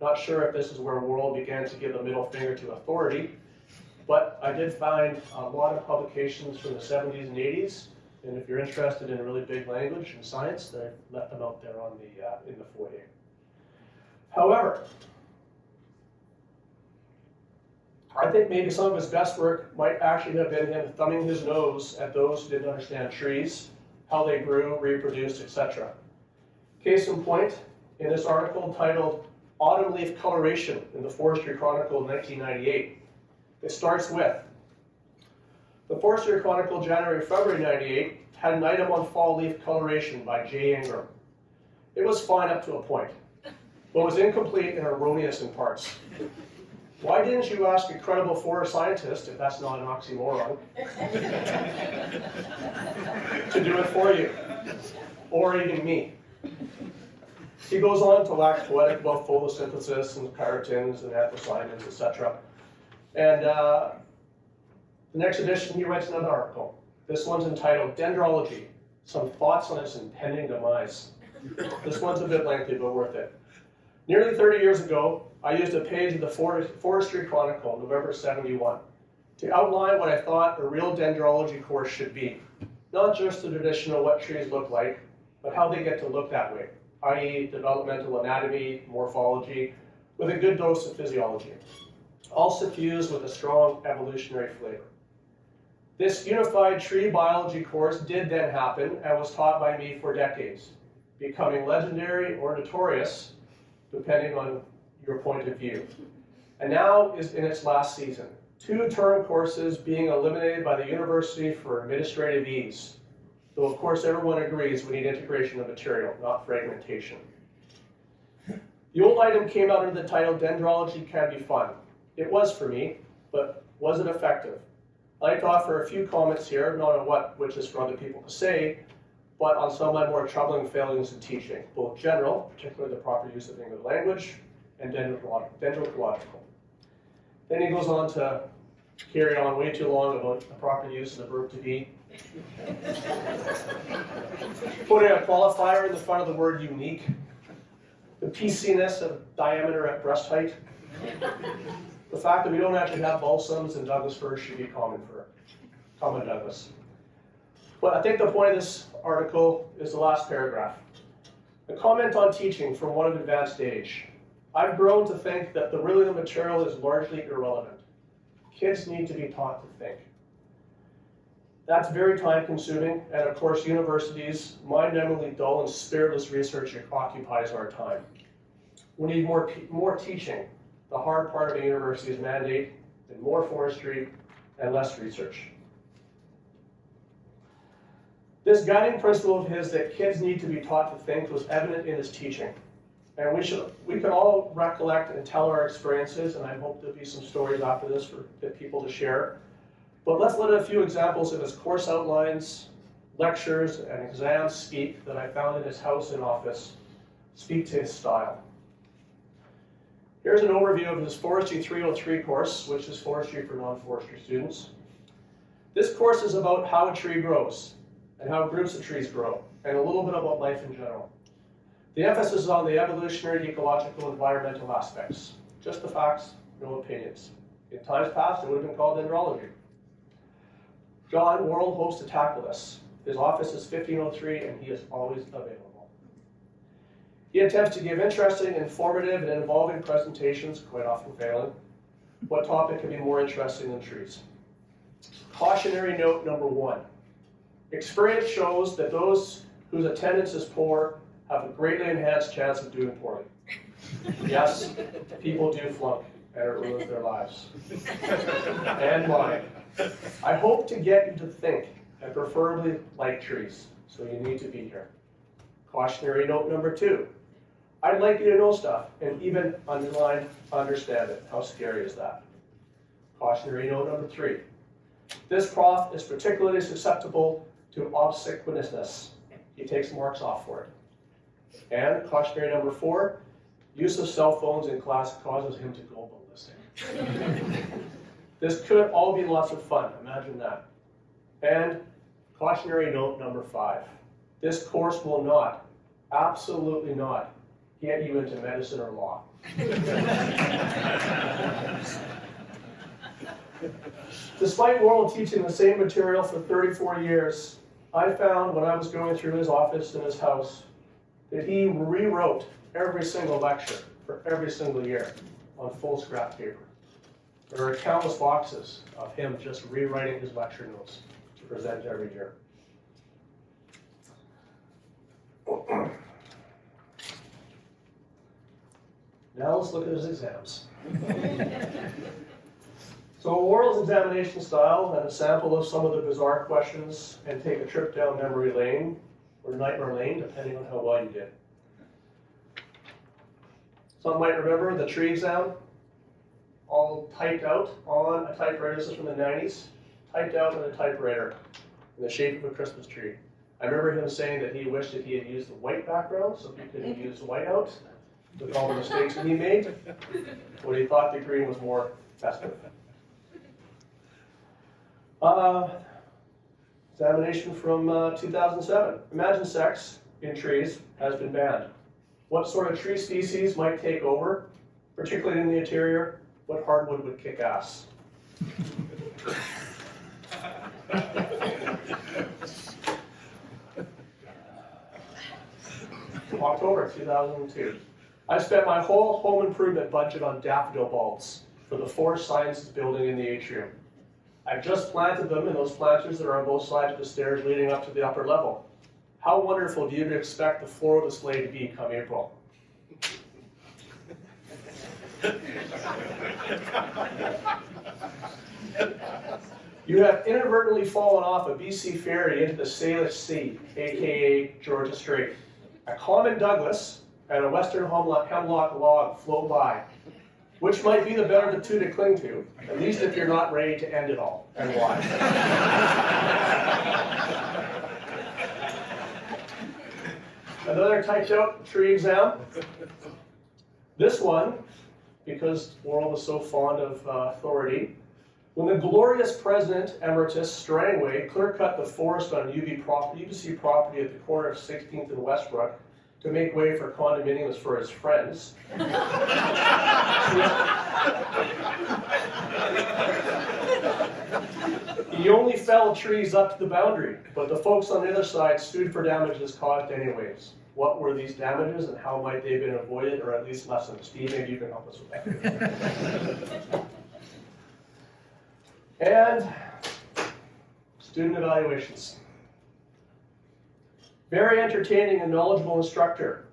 Speaker 1: Not sure if this is where Worrall began to give the middle finger to authority, but I did find a lot of publications from the 70s and 80s, and if you're interested in really big language and science, they left them out there on the in the foyer. However, I think maybe some of his best work might actually have been him thumbing his nose at those who didn't understand trees, how they grew, reproduced, etc. Case in point, in this article titled Autumn Leaf Coloration in the Forestry Chronicle 1998, it starts with, the Forestry Chronicle January-February 98 had an item on fall leaf coloration by J. Ingram. It was fine up to a point, but was incomplete and erroneous in parts. Why didn't you ask a credible forest scientist, if that's not an oxymoron, to do it for you, or even me? He goes on to wax poetic about photosynthesis and keratin and anthocyanins, etc. And the next edition, he writes another article. This one's entitled Dendrology, Some Thoughts on Its Impending Demise. This one's a bit lengthy, but worth it. Nearly 30 years ago, I used a page of the Forestry Chronicle, November 71, to outline what I thought a real dendrology course should be. Not just the traditional what trees look like, but how they get to look that way, i.e. developmental anatomy, morphology, with a good dose of physiology, all suffused with a strong evolutionary flavor. This unified tree biology course did then happen and was taught by me for decades, becoming legendary or notorious, depending on your point of view. And now is in its last season. 2 term courses being eliminated by the university for administrative ease. Though of course everyone agrees we need integration of material, not fragmentation. The old item came out under the title Dendrology Can Be Fun. It was for me, but was it effective? I'd like to offer a few comments here, not on which is for other people to say, but on some of my more troubling failings in teaching, both general, particularly the proper use of English language, and dendrological. Then he goes on to carry on way too long about the proper use of the verb to be. Putting a qualifier in the front of the word unique. The PCness of diameter at breast height. The fact that we don't actually have balsams and Douglas firs should be common Douglas. But I think the point of this article is the last paragraph. A comment on teaching from one of advanced age. I've grown to think that the material is largely irrelevant. Kids need to be taught to think. That's very time consuming, and of course universities, mind-numbingly dull and spiritless research occupies our time. We need more teaching. The hard part of a university's mandate, and more forestry and less research. This guiding principle of his that kids need to be taught to think was evident in his teaching. And we can all recollect and tell our experiences, and I hope there'll be some stories after this for people to share. But let's let a few examples of his course outlines, lectures, and exams speak that I found in his house and office speak to his style. Here's an overview of his Forestry 303 course, which is forestry for non-forestry students. This course is about how a tree grows, and how groups of trees grow, and a little bit about life in general. The emphasis is on the evolutionary, ecological, environmental aspects. Just the facts, no opinions. In times past, it would have been called dendrology. John Worrall hopes to tackle this. His office is 1503, and he is always available. He attempts to give interesting, informative, and involving presentations, quite often failing. What topic can be more interesting than trees? Cautionary note number 1. Experience shows that those whose attendance is poor have a greatly enhanced chance of doing poorly. Yes, people do flunk, and it ruins their lives. And mine. I hope to get you to think, and preferably like trees, so you need to be here. Cautionary note number 2. I'd like you to know stuff, and even underline, understand it. How scary is that? Cautionary note number 3. This prof is particularly susceptible to obsequiousness. He takes marks off for it. And cautionary number 4, use of cell phones in class causes him to go ballistic. This could all be lots of fun, imagine that. And cautionary note number 5, this course will not, absolutely not, get you into medicine or law. Despite Worrall teaching the same material for 34 years, I found when I was going through his office in his house that he rewrote every single lecture for every single year on full scrap paper. There are countless boxes of him just rewriting his lecture notes to present every year. Now let's look at his exams. So Worrall's examination style and a sample of some of the bizarre questions, and take a trip down memory lane, or nightmare lane, depending on how well you did. Some might remember the tree exam, all typed out on a typewriter. This is from the 90s, typed out on a typewriter in the shape of a Christmas tree. I remember him saying that he wished that he had used the white background so he could have used whiteout with all the mistakes that he made, but he thought the green was more festive. Examination from 2007. Imagine sex in trees has been banned. What sort of tree species might take over? particularly in the interior, what hardwood would kick ass? October 2002. I spent my whole home improvement budget on daffodil bulbs for the Forest Sciences building in the atrium. I've just planted them in those planters that are on both sides of the stairs leading up to the upper level. How wonderful do you expect the floral display to be come April? You have inadvertently fallen off a BC ferry into the Salish Sea, aka Georgia Strait. A common Douglas and a western hemlock log float by. Which might be the better of the two to cling to, at least if you're not ready to end it all, and why? Another typed out tree exam. This one, because Worrall was so fond of authority, when the glorious President Emeritus Strangway clear-cut the forest on UBC property at the corner of 16th and Westbrook to make way for condominiums for his friends. He only felled trees up to the boundary, but the folks on the other side sued for damages caused anyways. What were these damages and how might they have been avoided or at least lessened? Steve, maybe you can help us with that. And student evaluations. Very entertaining and knowledgeable instructor.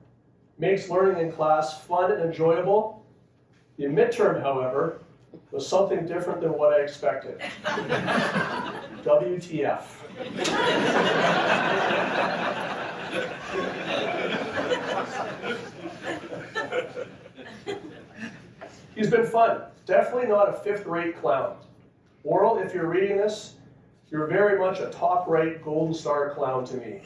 Speaker 1: Makes learning in class fun and enjoyable. The midterm, however, was something different than what I expected. WTF. He's been fun. Definitely not a fifth-rate clown. Worrall, if you're reading this, you're very much a top-right Golden Star clown to me.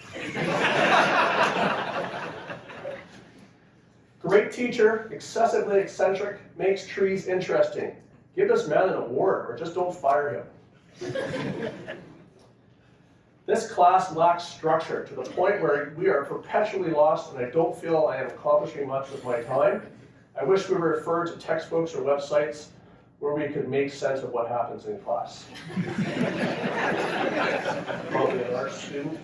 Speaker 1: Great teacher, excessively eccentric, makes trees interesting. Give this man an award or just don't fire him. This class lacks structure to the point where we are perpetually lost and I don't feel I am accomplishing much with my time. I wish we were referred to textbooks or websites where we could make sense of what happens in class. Probably an art student.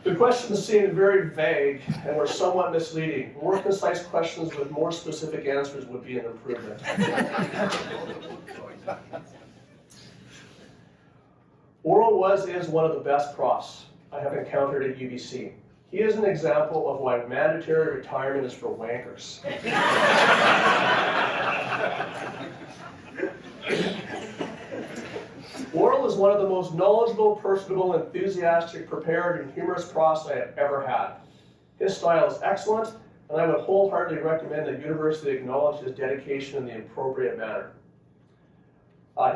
Speaker 1: The questions seemed very vague and were somewhat misleading. More concise questions with more specific answers would be an improvement. Worrall is one of the best profs I have encountered at UBC. He is an example of why mandatory retirement is for wankers. Worrall is one of the most knowledgeable, personable, enthusiastic, prepared, and humorous profs I have ever had. His style is excellent, and I would wholeheartedly recommend the university acknowledge his dedication in the appropriate manner.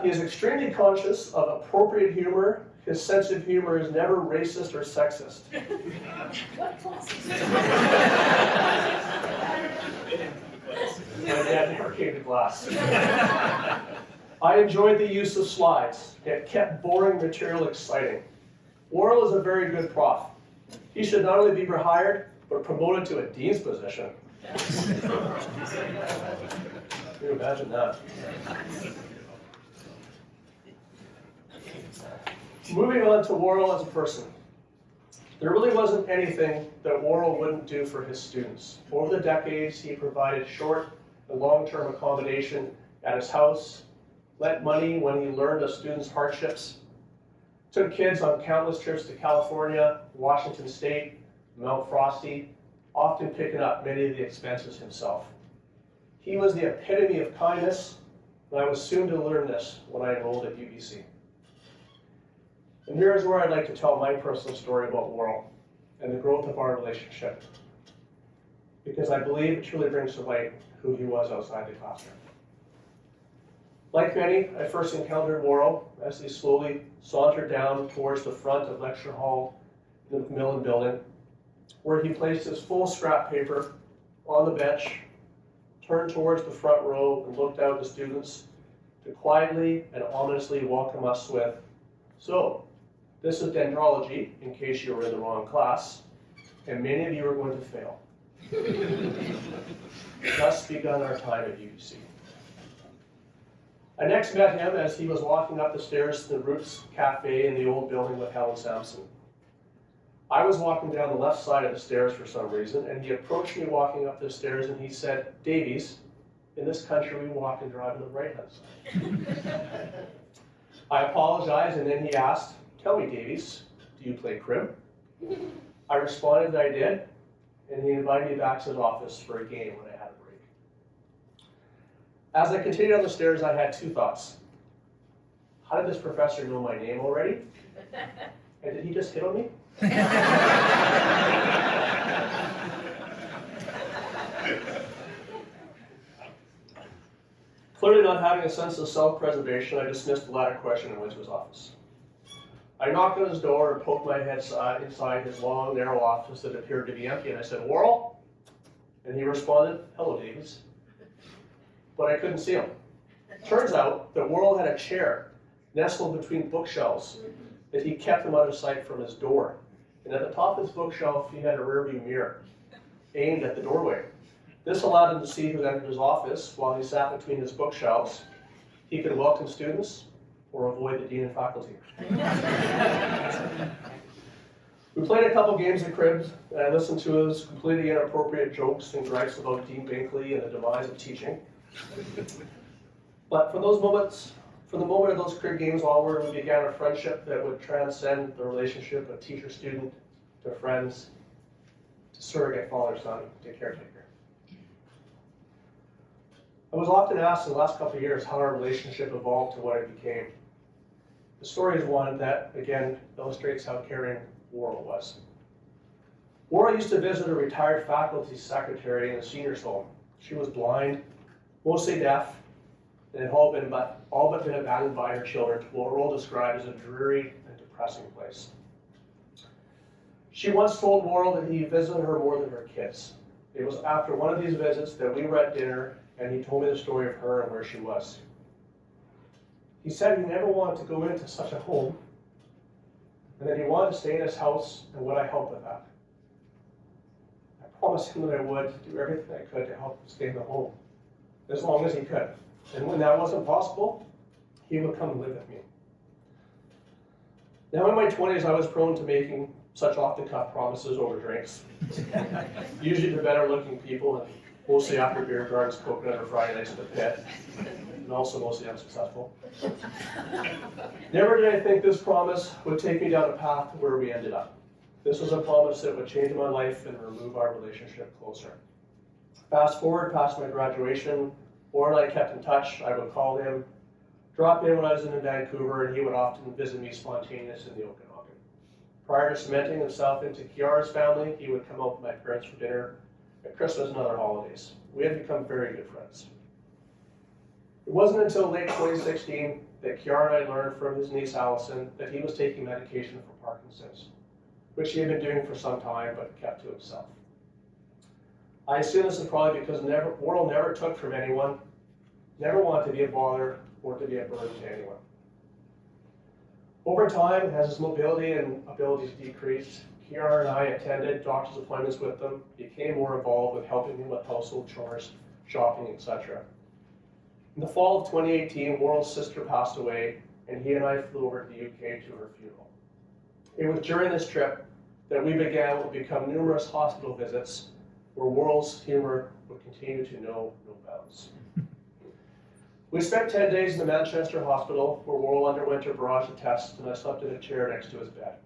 Speaker 1: He is extremely conscious of appropriate humor. His sense of humor is never racist or sexist.
Speaker 5: What class?
Speaker 1: My dad never came to class. I enjoyed the use of slides. It kept boring material exciting. Worrall is a very good prof. He should not only be rehired, but promoted to a dean's position. Can you imagine that? Moving on to Worrall as a person. There really wasn't anything that Worrall wouldn't do for his students. Over the decades, he provided short and long-term accommodation at his house, lent money when he learned of students' hardships, took kids on countless trips to California, Washington State, Mount Frosty, often picking up many of the expenses himself. He was the epitome of kindness, and I was soon to learn this when I enrolled at UBC. And here is where I'd like to tell my personal story about Worrall and the growth of our relationship, because I believe it truly brings to light who he was outside the classroom. Like many, I first encountered Worrall as he slowly sauntered down towards the front of lecture hall in the Macmillan building, where he placed his full scrap paper on the bench, turned towards the front row and looked out at the students to quietly and ominously welcome us with, "So, this is dendrology, in case you were in the wrong class, and many of you are going to fail. Thus begun our time at UBC. I next met him as he was walking up the stairs to the Roots Cafe in the old building with Helen Sampson. I was walking down the left side of the stairs for some reason, and he approached me walking up the stairs and he said, "Davies, in this country we walk and drive on the right-hand side." I apologized, and then he asked, "Tell me, Davies, do you play crib?" I responded that I did, and he invited me back to his office for a game when I had a break. As I continued on the stairs, I had two thoughts. How did this professor know my name already? And did he just hit on me? Clearly not having a sense of self-preservation, I dismissed the latter question and went to his office. I knocked on his door and poked my head inside his long, narrow office that appeared to be empty, and I said, "Worrall?" And he responded, "Hello, Davies." But I couldn't see him. Turns out that Worrall had a chair nestled between bookshelves that he kept him out of sight from his door. And at the top of his bookshelf, he had a rearview mirror aimed at the doorway. This allowed him to see who entered his office while he sat between his bookshelves. He could welcome students or avoid the dean and faculty. We played a couple games of cribs, and I listened to his completely inappropriate jokes and gripes about Dean Binkley and the demise of teaching. But from the moment of those crib games onward, we began a friendship that would transcend the relationship of teacher-student to friends, to surrogate father-son, to caretaker. I was often asked in the last couple of years how our relationship evolved to what it became. The story is one that, again, illustrates how caring Worrall was. Worrall used to visit a retired faculty secretary in a senior's home. She was blind, mostly deaf, and had all but been abandoned by her children to what Worrall described as a dreary and depressing place. She once told Worrall that he visited her more than her kids. It was after one of these visits that we were at dinner, and he told me the story of her and where she was. He said he never wanted to go into such a home, and that he wanted to stay in his house, and would I help with that? I promised him that I would do everything I could to help him stay in the home, as long as he could. And when that wasn't possible, he would come and live with me. Now in my 20s, I was prone to making such off-the-cuff promises over drinks, usually to better-looking people, and mostly after beer gardens, coconut, or Friday nights at the pit, and also mostly unsuccessful. Never did I think this promise would take me down a path to where we ended up. This was a promise that would change my life and remove our relationship closer. Fast forward past my graduation, Worrall and I kept in touch. I would call him, drop in when I was in Vancouver, and he would often visit me spontaneous in the Okanagan. Prior to cementing himself into Kiara's family, he would come out with my parents for dinner at Christmas and other holidays. We had become very good friends. It wasn't until late 2016 that Kiara and I learned from his niece Allison that he was taking medication for Parkinson's, which he had been doing for some time but kept to himself. I assume this is probably because Worrall never took from anyone, never wanted to be a bother or to be a burden to anyone. Over time, as his mobility and abilities decreased, Kiara and I attended doctor's appointments with them, became more involved with helping him with household chores, shopping, etc. In the fall of 2018, Worrall's sister passed away, and he and I flew over to the UK to her funeral. It was during this trip that we began what would become numerous hospital visits where Worrall's humor would continue to know no bounds. We spent 10 days in the Manchester hospital where Worrall underwent a barrage of tests, and I slept in a chair next to his bed.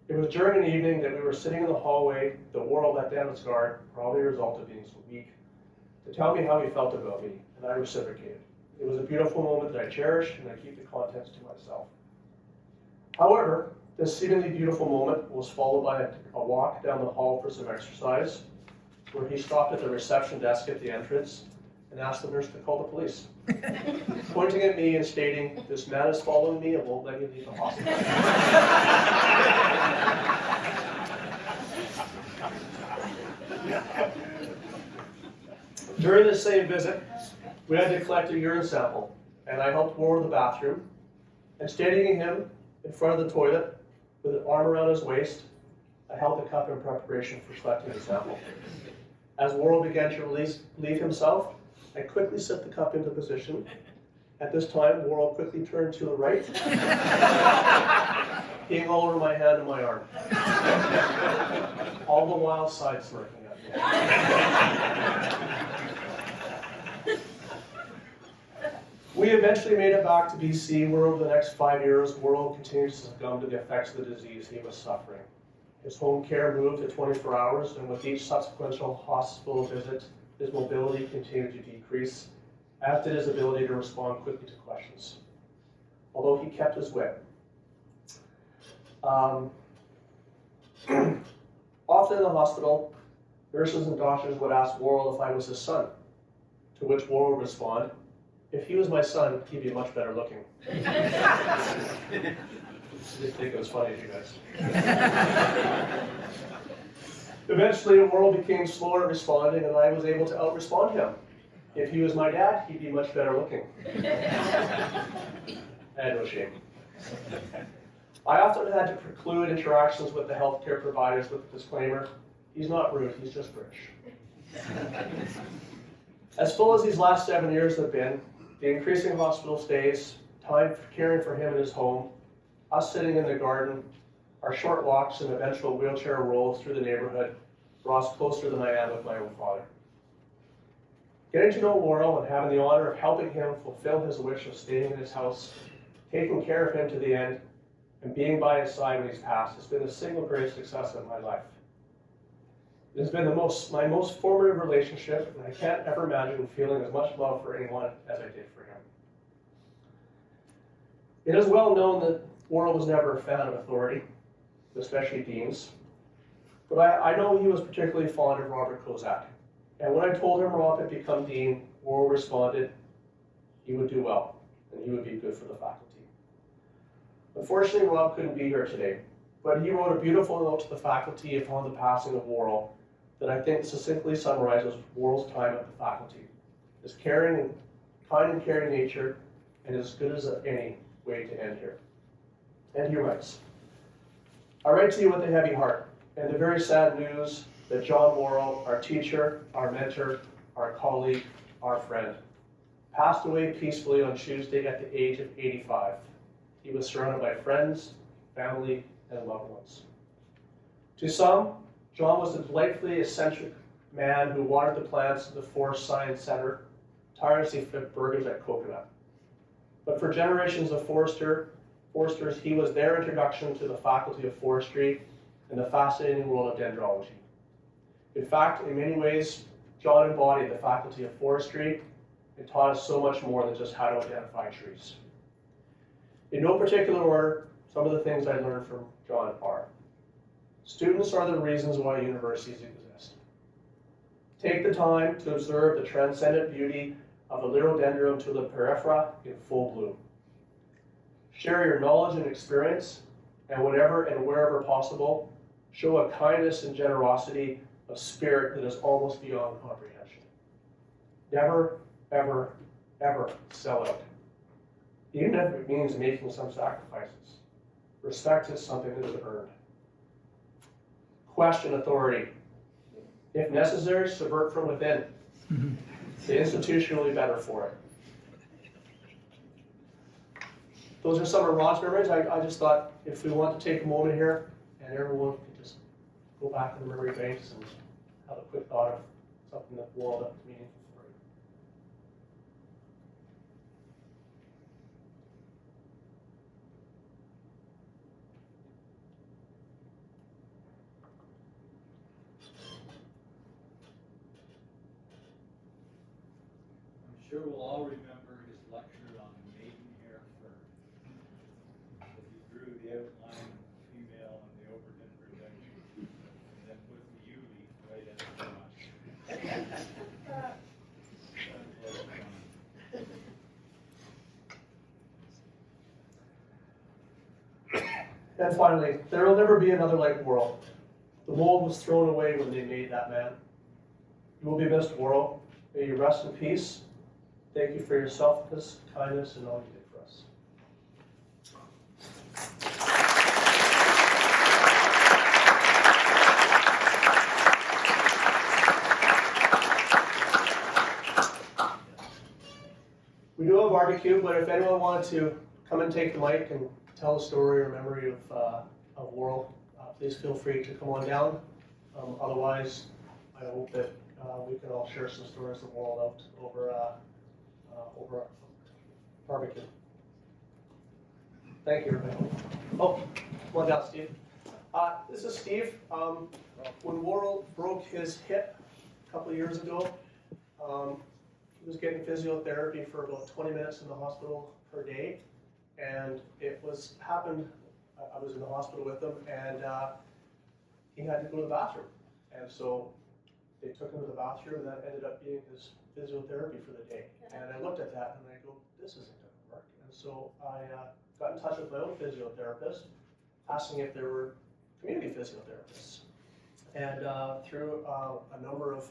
Speaker 1: It was during an evening that we were sitting in the hallway that Worrall let down his guard, probably a result of being so weak, to tell me how he felt about me, and I reciprocated. It was a beautiful moment that I cherish, and I keep the contents to myself. However, this seemingly beautiful moment was followed by a walk down the hall for some exercise, where he stopped at the reception desk at the entrance and asked the nurse to call the police, pointing at me and stating, "This man is following me and won't let me leave the hospital." During this same visit, we had to collect a urine sample, and I helped Worrall to the bathroom, and standing him in front of the toilet with an arm around his waist, I held the cup in preparation for collecting the sample. As Worrall began to leave himself, I quickly set the cup into position. At this time, Worrall quickly turned to the right, peeing all over my hand and my arm, all the while side smirking at me. We eventually made it back to BC, where over the next 5 years, Worrall continued to succumb to the effects of the disease he was suffering. His home care moved to 24 hours, and with each subsequent hospital visit, his mobility continued to decrease, as did his ability to respond quickly to questions, although he kept his wit. Often in the hospital, nurses and doctors would ask Worrall if I was his son, to which Worrall would respond, "If he was my son, he'd be much better looking." I didn't think it was funny, you guys. Eventually, Worrall became slower at responding, and I was able to out-respond him. If he was my dad, he'd be much better looking. I had no shame. I often had to preclude interactions with the healthcare providers with the disclaimer, "He's not rude, he's just British." As full as these last 7 years have been, the increasing hospital stays, time for caring for him in his home, us sitting in the garden, our short walks and eventual wheelchair rolls through the neighborhood brought us closer than I am with my own father. Getting to know Worrall and having the honor of helping him fulfill his wish of staying in his house, taking care of him to the end, and being by his side when he's passed has been the single greatest success of my life. It has been my most formative relationship, and I can't ever imagine feeling as much love for anyone as I did for him. It is well known that Worrall was never a fan of authority, especially deans, but I know he was particularly fond of Robert Kozak. And when I told him Rob had become dean, Worrall responded, he would do well, and he would be good for the faculty. Unfortunately, Rob couldn't be here today, but he wrote a beautiful note to the faculty upon the passing of Worrall that I think succinctly summarizes Worrall's time at the faculty. His kind and caring nature, and as good as any way to end here. And he writes, "I write to you with a heavy heart, and the very sad news that John Worrall, our teacher, our mentor, our colleague, our friend, passed away peacefully on Tuesday at the age of 85. He was surrounded by friends, family, and loved ones. To some, John was a delightfully eccentric man who watered the plants of the Forest Science Center, tirelessly flipped burgers at Coconut. But for generations of Foresters, he was their introduction to the faculty of forestry and the fascinating world of dendrology. In fact, in many ways, John embodied the faculty of forestry and taught us so much more than just how to identify trees. In no particular order, some of the things I learned from John are: students are the reasons why universities exist. Take the time to observe the transcendent beauty of the Liriodendron tuliparifera in full bloom. Share your knowledge and experience, and whenever and wherever possible, show a kindness and generosity of spirit that is almost beyond comprehension. Never, ever, ever sell out, even if it means making some sacrifices. Respect is something that is earned. Question authority. If necessary, subvert from within. The institution will be better for it. Those are some of Rod's memories. I just thought if we want to take a moment here and everyone could just go back to the memory banks and have a quick thought of something that will end up meaningful for you.
Speaker 8: I'm sure we'll all remember his lecture on maidenhair fur. He drew the outline of the female and the Overton projection, and then put the U leaf right at the front.
Speaker 1: And finally, there will never be another like Worrall. The mold was thrown away when they made that man. You will be missed, Worrall. May you rest in peace. Thank you for your selflessness, kindness, and all you did for us. We do have a barbecue, but if anyone wanted to come and take the mic and tell a story or memory of Worrall, please feel free to come on down. Otherwise, I hope that we can all share some stories of Worrall out over a barbecue. Thank you, everybody. Oh, come on down, Steve. This is Steve. When Worrall broke his hip a couple of years ago, he was getting physiotherapy for about 20 minutes in the hospital per day, and I was in the hospital with him, and he had to go to the bathroom, and so they took him to the bathroom, and that ended up being his physiotherapy for the day. And I looked at that, and I go, this isn't going to work. And so I got in touch with my own physiotherapist, asking if there were community physiotherapists. And through a number of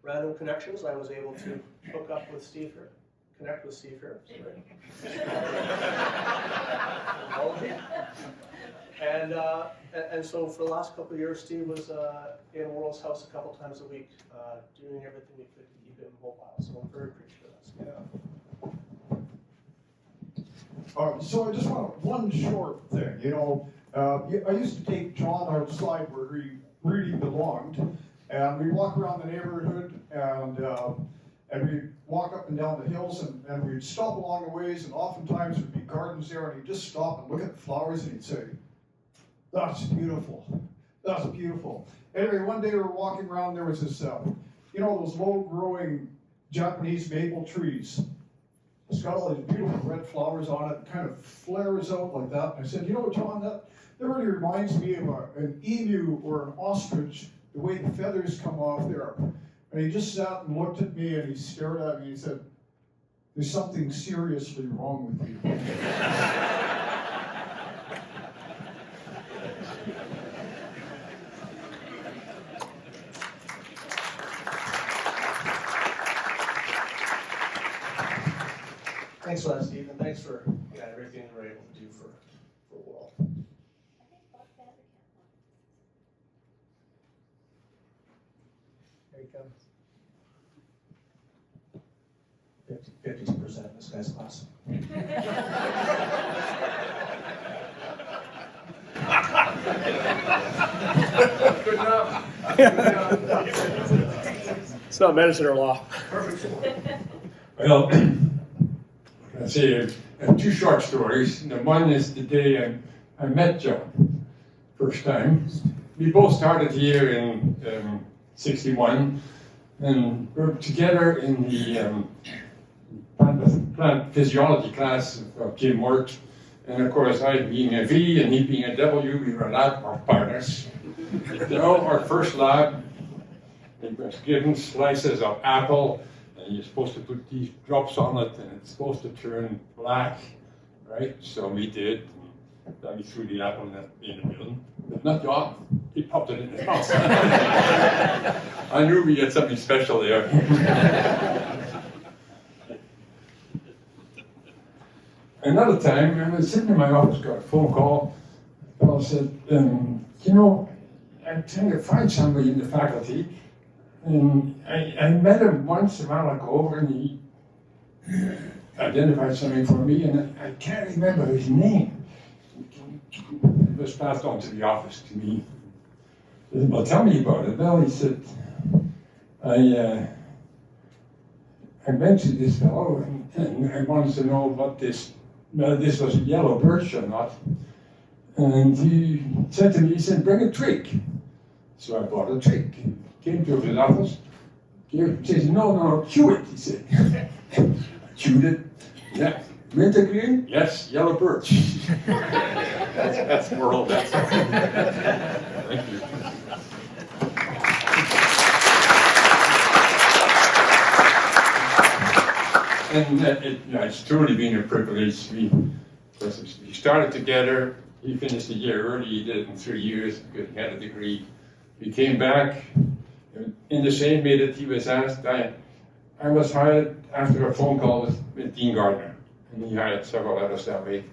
Speaker 1: random connections, I was able to hook up with Steve here, connect with Steve here. And so for the last couple of years, Steve was in Worrall's house a couple times a week, doing everything we could to keep him mobile. So I'm very appreciative of that.
Speaker 9: So I just want one short thing, I used to take John outside where he really belonged, and we walk around the neighborhood, and we'd walk up and down the hills, and we'd stop along the ways, and oftentimes there'd be gardens there, and he'd just stop and look at the flowers, and he'd say, that's beautiful, that's beautiful. Anyway, one day we were walking around, there was this, those low-growing Japanese maple trees. It's got all these beautiful red flowers on it, kind of flares out like that. And I said, John, that really reminds me of an emu or an ostrich, the way the feathers come off there. And he just sat and looked at me, and he stared at me, and he said, there's something seriously wrong with you.
Speaker 1: Thanks for that, Steve, and thanks for everything you were able to do for Worrall. Here he comes. 52% in this guy's class.
Speaker 8: Good job.
Speaker 2: It's not medicine or law.
Speaker 10: Well, I say two short stories. The one is the day I met John first time. We both started here in '61, and we were together in the plant physiology class of Jim Wirt. And of course, I being a V and he being a W, we were lab partners. Our first lab, he was given slices of apple, and you're supposed to put these drops on it, and it's supposed to turn black, right? So we did. Then we threw the apple in the middle, but not John. He popped it in his mouth. I knew we had something special there. Another time, I was sitting in my office, got a phone call. The fellow said, I'm trying to find somebody in the faculty. And I met him once a while ago, and he identified something for me, and I can't remember his name. It was passed on to the office to me. I said, well, tell me about it. Well, he said, I mentioned this fellow, and I wanted to know what this was a yellow birch or not. And he said to me, he said, bring a twig. So I bought a twig. Came to his office. He says, no, chew it, he said. Chewed it. Yeah. Wintergreen? Yes, yellow birch. that's Worrall. Thank you. And it's truly been a privilege. We started together. He finished a year early. He did it in 3 years because he had a degree. We came back in the same way that he was asked. I was hired after a phone call with Dean Gardner, and he hired several others that way.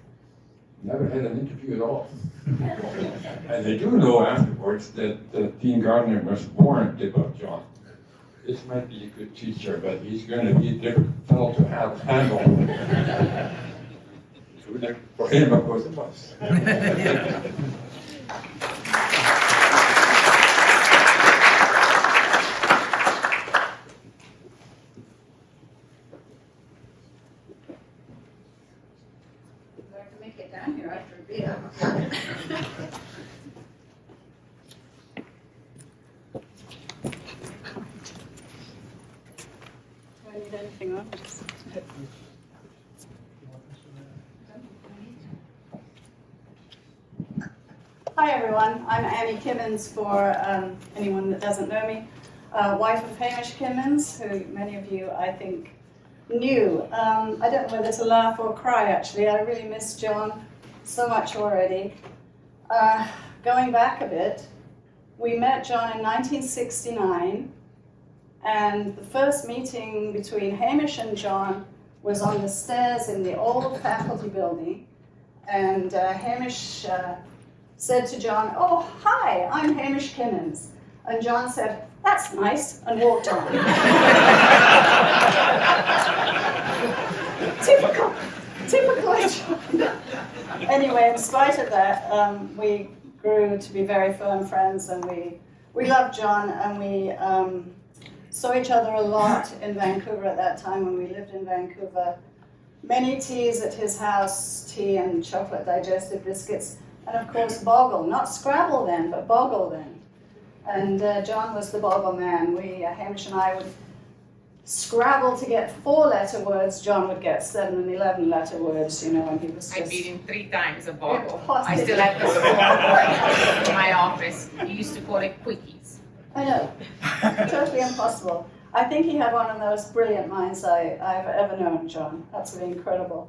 Speaker 10: Never had an interview at all. And I do know afterwards that Dean Gardner was warned about John. this might be a good teacher, but he's going to be a difficult fellow to have handle. For him, of course, it was.
Speaker 6: I can make it down here after a beer. Do I need anything on? Hi everyone, I'm Annie Kimmins for anyone that doesn't know me. Wife of Hamish Kimmins, who many of you I think knew. I don't know whether to laugh or cry actually, I really miss John so much already. Going back a bit, we met John in 1969, and the first meeting between Hamish and John was on the stairs in the old faculty building, and Hamish said to John, "Oh, hi, I'm Hamish Kimmins." And John said, "That's nice," and walked on. Typical John. Anyway, in spite of that, we grew to be very firm friends, and we loved John, and we saw each other a lot in Vancouver at that time when we lived in Vancouver. Many teas at his house, tea and chocolate digestive biscuits, and of course Boggle, not Scrabble then, but Boggle then. And John was the Boggle man. Hamish and I would scrabble to get 4-letter words. John would get 7 and 11-letter words, you know, and he was just...
Speaker 7: I beat him 3 times a bottle.
Speaker 6: Impossible.
Speaker 7: I still have the scoreboard in my office. He used to call it quickies.
Speaker 6: I know, totally impossible. I think he had one of those brilliant minds I've ever known, John. Absolutely incredible.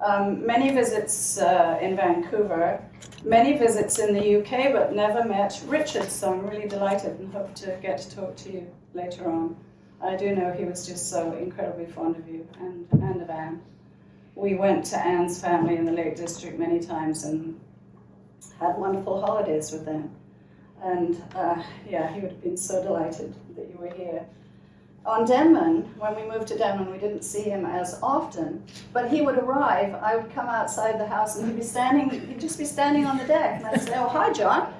Speaker 6: Many visits in Vancouver, many visits in the UK, but never met Richard, so I'm really delighted and hope to get to talk to you later on. I do know he was just so incredibly fond of you and of Anne. We went to Anne's family in the Lake District many times and had wonderful holidays with them. And yeah, he would have been so delighted that you were here. On Denman, when we moved to Denman, we didn't see him as often, but he would arrive. I would come outside the house and he'd just be standing on the deck, and I'd say, "Oh, hi, John.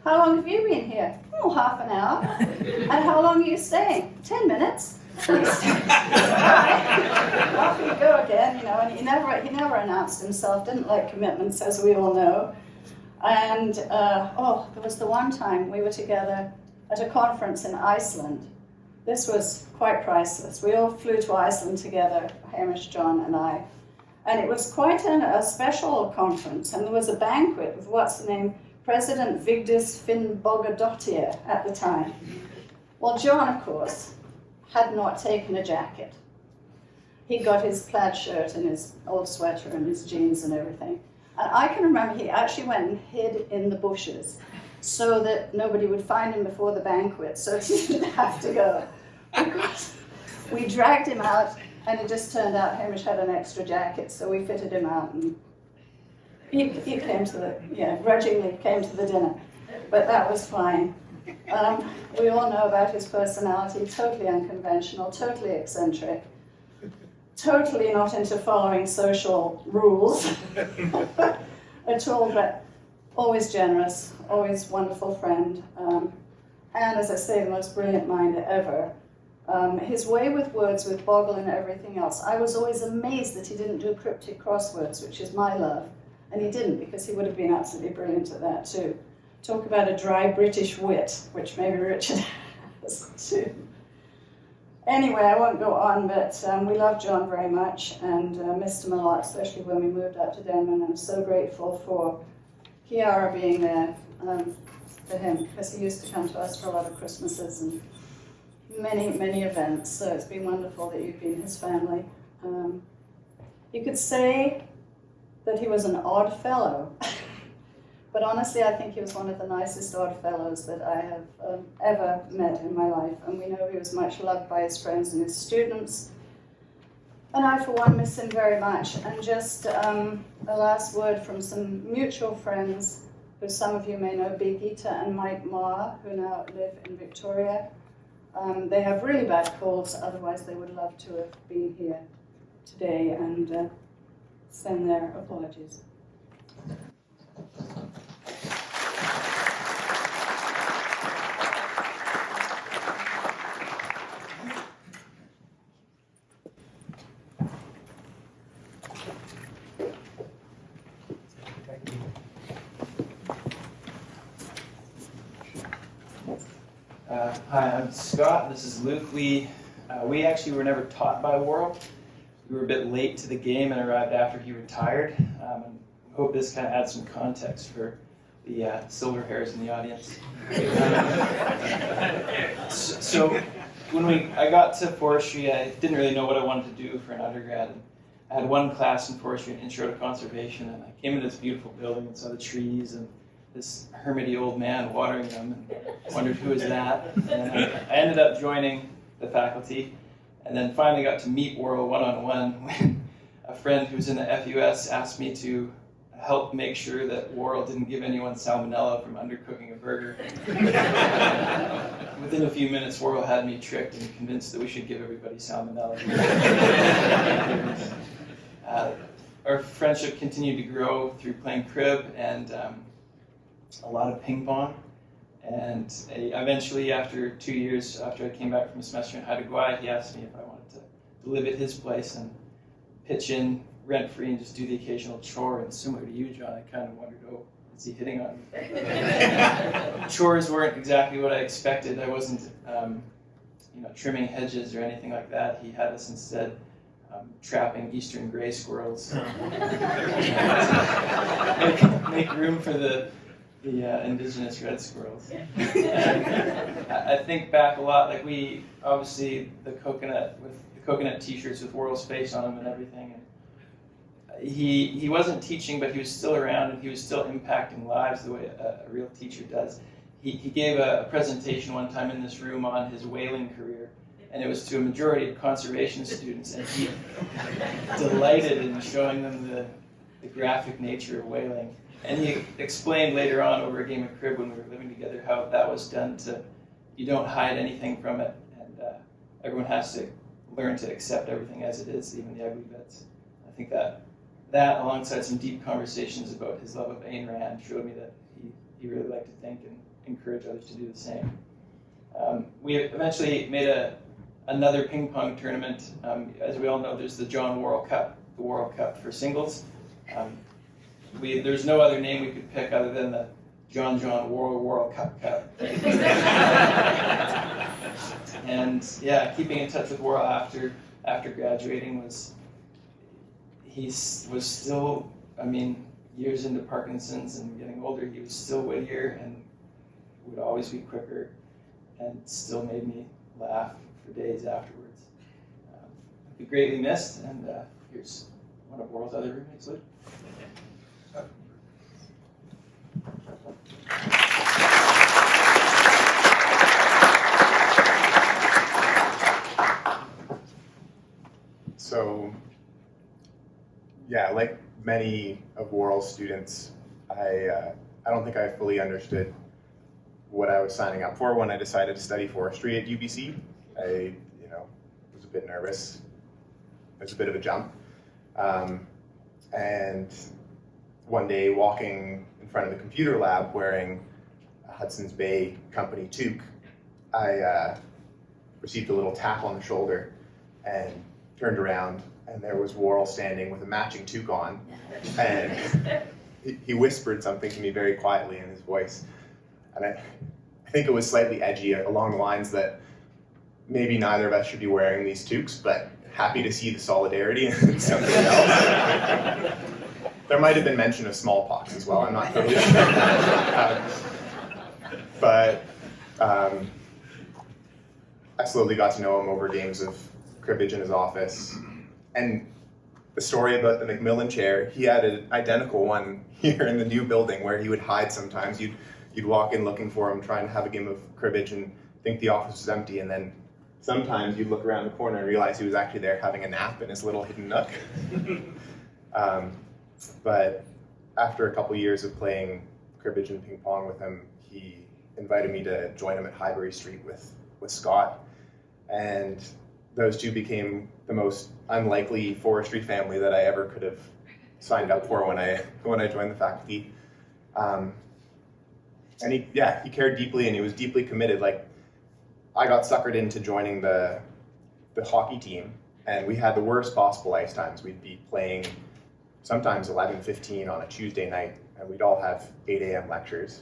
Speaker 6: How long have you been here?" "Oh, half an hour." "And how long are you staying?" 10 minutes. Off he'd go again, you know, and he never announced himself, didn't like commitments, as we all know. And, there was the one time we were together at a conference in Iceland. This was quite priceless. We all flew to Iceland together, Hamish, John, and I. And it was quite a special conference, and there was a banquet with what's the name, President Vigdis Finnbogadottir at the time. Well, John, of course, had not taken a jacket. He got his plaid shirt and his old sweater and his jeans and everything. And I can remember he actually went and hid in the bushes so that nobody would find him before the banquet, so he didn't have to go. Because we dragged him out, and it just turned out Hamish had an extra jacket, so we fitted him out, and he came to grudgingly came to the dinner, but that was fine. We all know about his personality, totally unconventional, totally eccentric, totally not into following social rules at all, but always generous, always wonderful friend, and as I say, the most brilliant mind ever. His way with words, with Boggle and everything else, I was always amazed that he didn't do cryptic crosswords, which is my love, and he didn't, because he would have been absolutely brilliant at that too. Talk about a dry British wit, which maybe Richard has too. Anyway, I won't go on, but we love John very much and missed him a lot, especially when we moved out to Denman. I'm so grateful for Kiara being there for him, because he used to come to us for a lot of Christmases and many, many events, so it's been wonderful that you've been his family. You could say that he was an odd fellow, but honestly I think he was one of the nicest odd fellows that I have ever met in my life, and we know he was much loved by his friends and his students, and I for one miss him very much. And just a last word from some mutual friends who some of you may know, Birgitta and Mike Marr, who now live in Victoria. They have really bad colds, otherwise they would love to have been here today, and send their apologies.
Speaker 11: Hi, I'm Scott. This is Luke. We actually were never taught by Worrall. We were a bit late to the game and arrived after he retired. And I hope this kind of adds some context for the silver hairs in the audience. So when I got to Forestry, I didn't really know what I wanted to do for an undergrad. And I had one class in Forestry, an Intro to Conservation, and I came into this beautiful building and saw the trees and this hermity old man watering them, and wondered who was that. And then I ended up joining the faculty, and then finally got to meet Worrall one-on-one when a friend who was in the FUS asked me to help make sure that Worrall didn't give anyone salmonella from undercooking a burger. Within a few minutes, Worrall had me tricked and convinced that we should give everybody salmonella. Our friendship continued to grow through playing crib and a lot of ping pong. And eventually, after 2 years, after I came back from a semester in Haida, he asked me if I wanted to live at his place and pitch in rent-free and just do the occasional chore. And similar to you, John, I kind of wondered, oh, is he hitting on me? Chores weren't exactly what I expected. I wasn't trimming hedges or anything like that. He had us instead trapping eastern gray squirrels. make room for the indigenous red squirrels. I think back a lot, like we, obviously the coconut t-shirts with Worrall's face on them and everything. And he wasn't teaching, but he was still around and he was still impacting lives the way a real teacher does. He gave a presentation one time in this room on his whaling career, and it was to a majority of conservation students, and he delighted in showing them the graphic nature of whaling. And he explained later on over a game of crib when we were living together how that was done you don't hide anything from it, and everyone has to learn to accept everything as it is, even the ugly bits. I think that alongside some deep conversations about his love of Ayn Rand showed me that he really liked to think and encourage others to do the same. We eventually made another ping pong tournament. As we all know, there's the John Worrall Cup, the Worrall Cup for singles. There's no other name we could pick other than the John Worrall Cup. And yeah, keeping in touch with Worrall after graduating he was still, years into Parkinson's and getting older, he was still wittier and would always be quicker and still made me laugh for days afterwards. I'd be greatly missed, and here's one of Worrall's other roommates, Luke.
Speaker 12: So, yeah, like many of Worrall's students, I don't think I fully understood what I was signing up for when I decided to study forestry at UBC. I, was a bit nervous. It was a bit of a jump. And one day, walking in front of the computer lab wearing a Hudson's Bay Company toque, I received a little tap on the shoulder and turned around, and there was Worrall standing with a matching toque on, and he whispered something to me very quietly in his voice, and I think it was slightly edgy along the lines that maybe neither of us should be wearing these toques, but happy to see the solidarity and something else. There might have been mention of smallpox as well, I'm not totally sure. But I slowly got to know him over games of cribbage in his office. And the story about the Macmillan chair, he had an identical one here in the new building where he would hide sometimes. You'd walk in looking for him, trying to have a game of cribbage and think the office was empty, and then sometimes you'd look around the corner and realize he was actually there having a nap in his little hidden nook. But after a couple years of playing cribbage and ping pong with him, he invited me to join him at Highbury Street with with Scott. And those two became the most unlikely forestry family that I ever could have signed up for when I joined the faculty. And he cared deeply and he was deeply committed. Like, I got suckered into joining the hockey team, and we had the worst possible ice times. We'd be playing sometimes 11:15 on a Tuesday night, and we'd all have 8 a.m. lectures.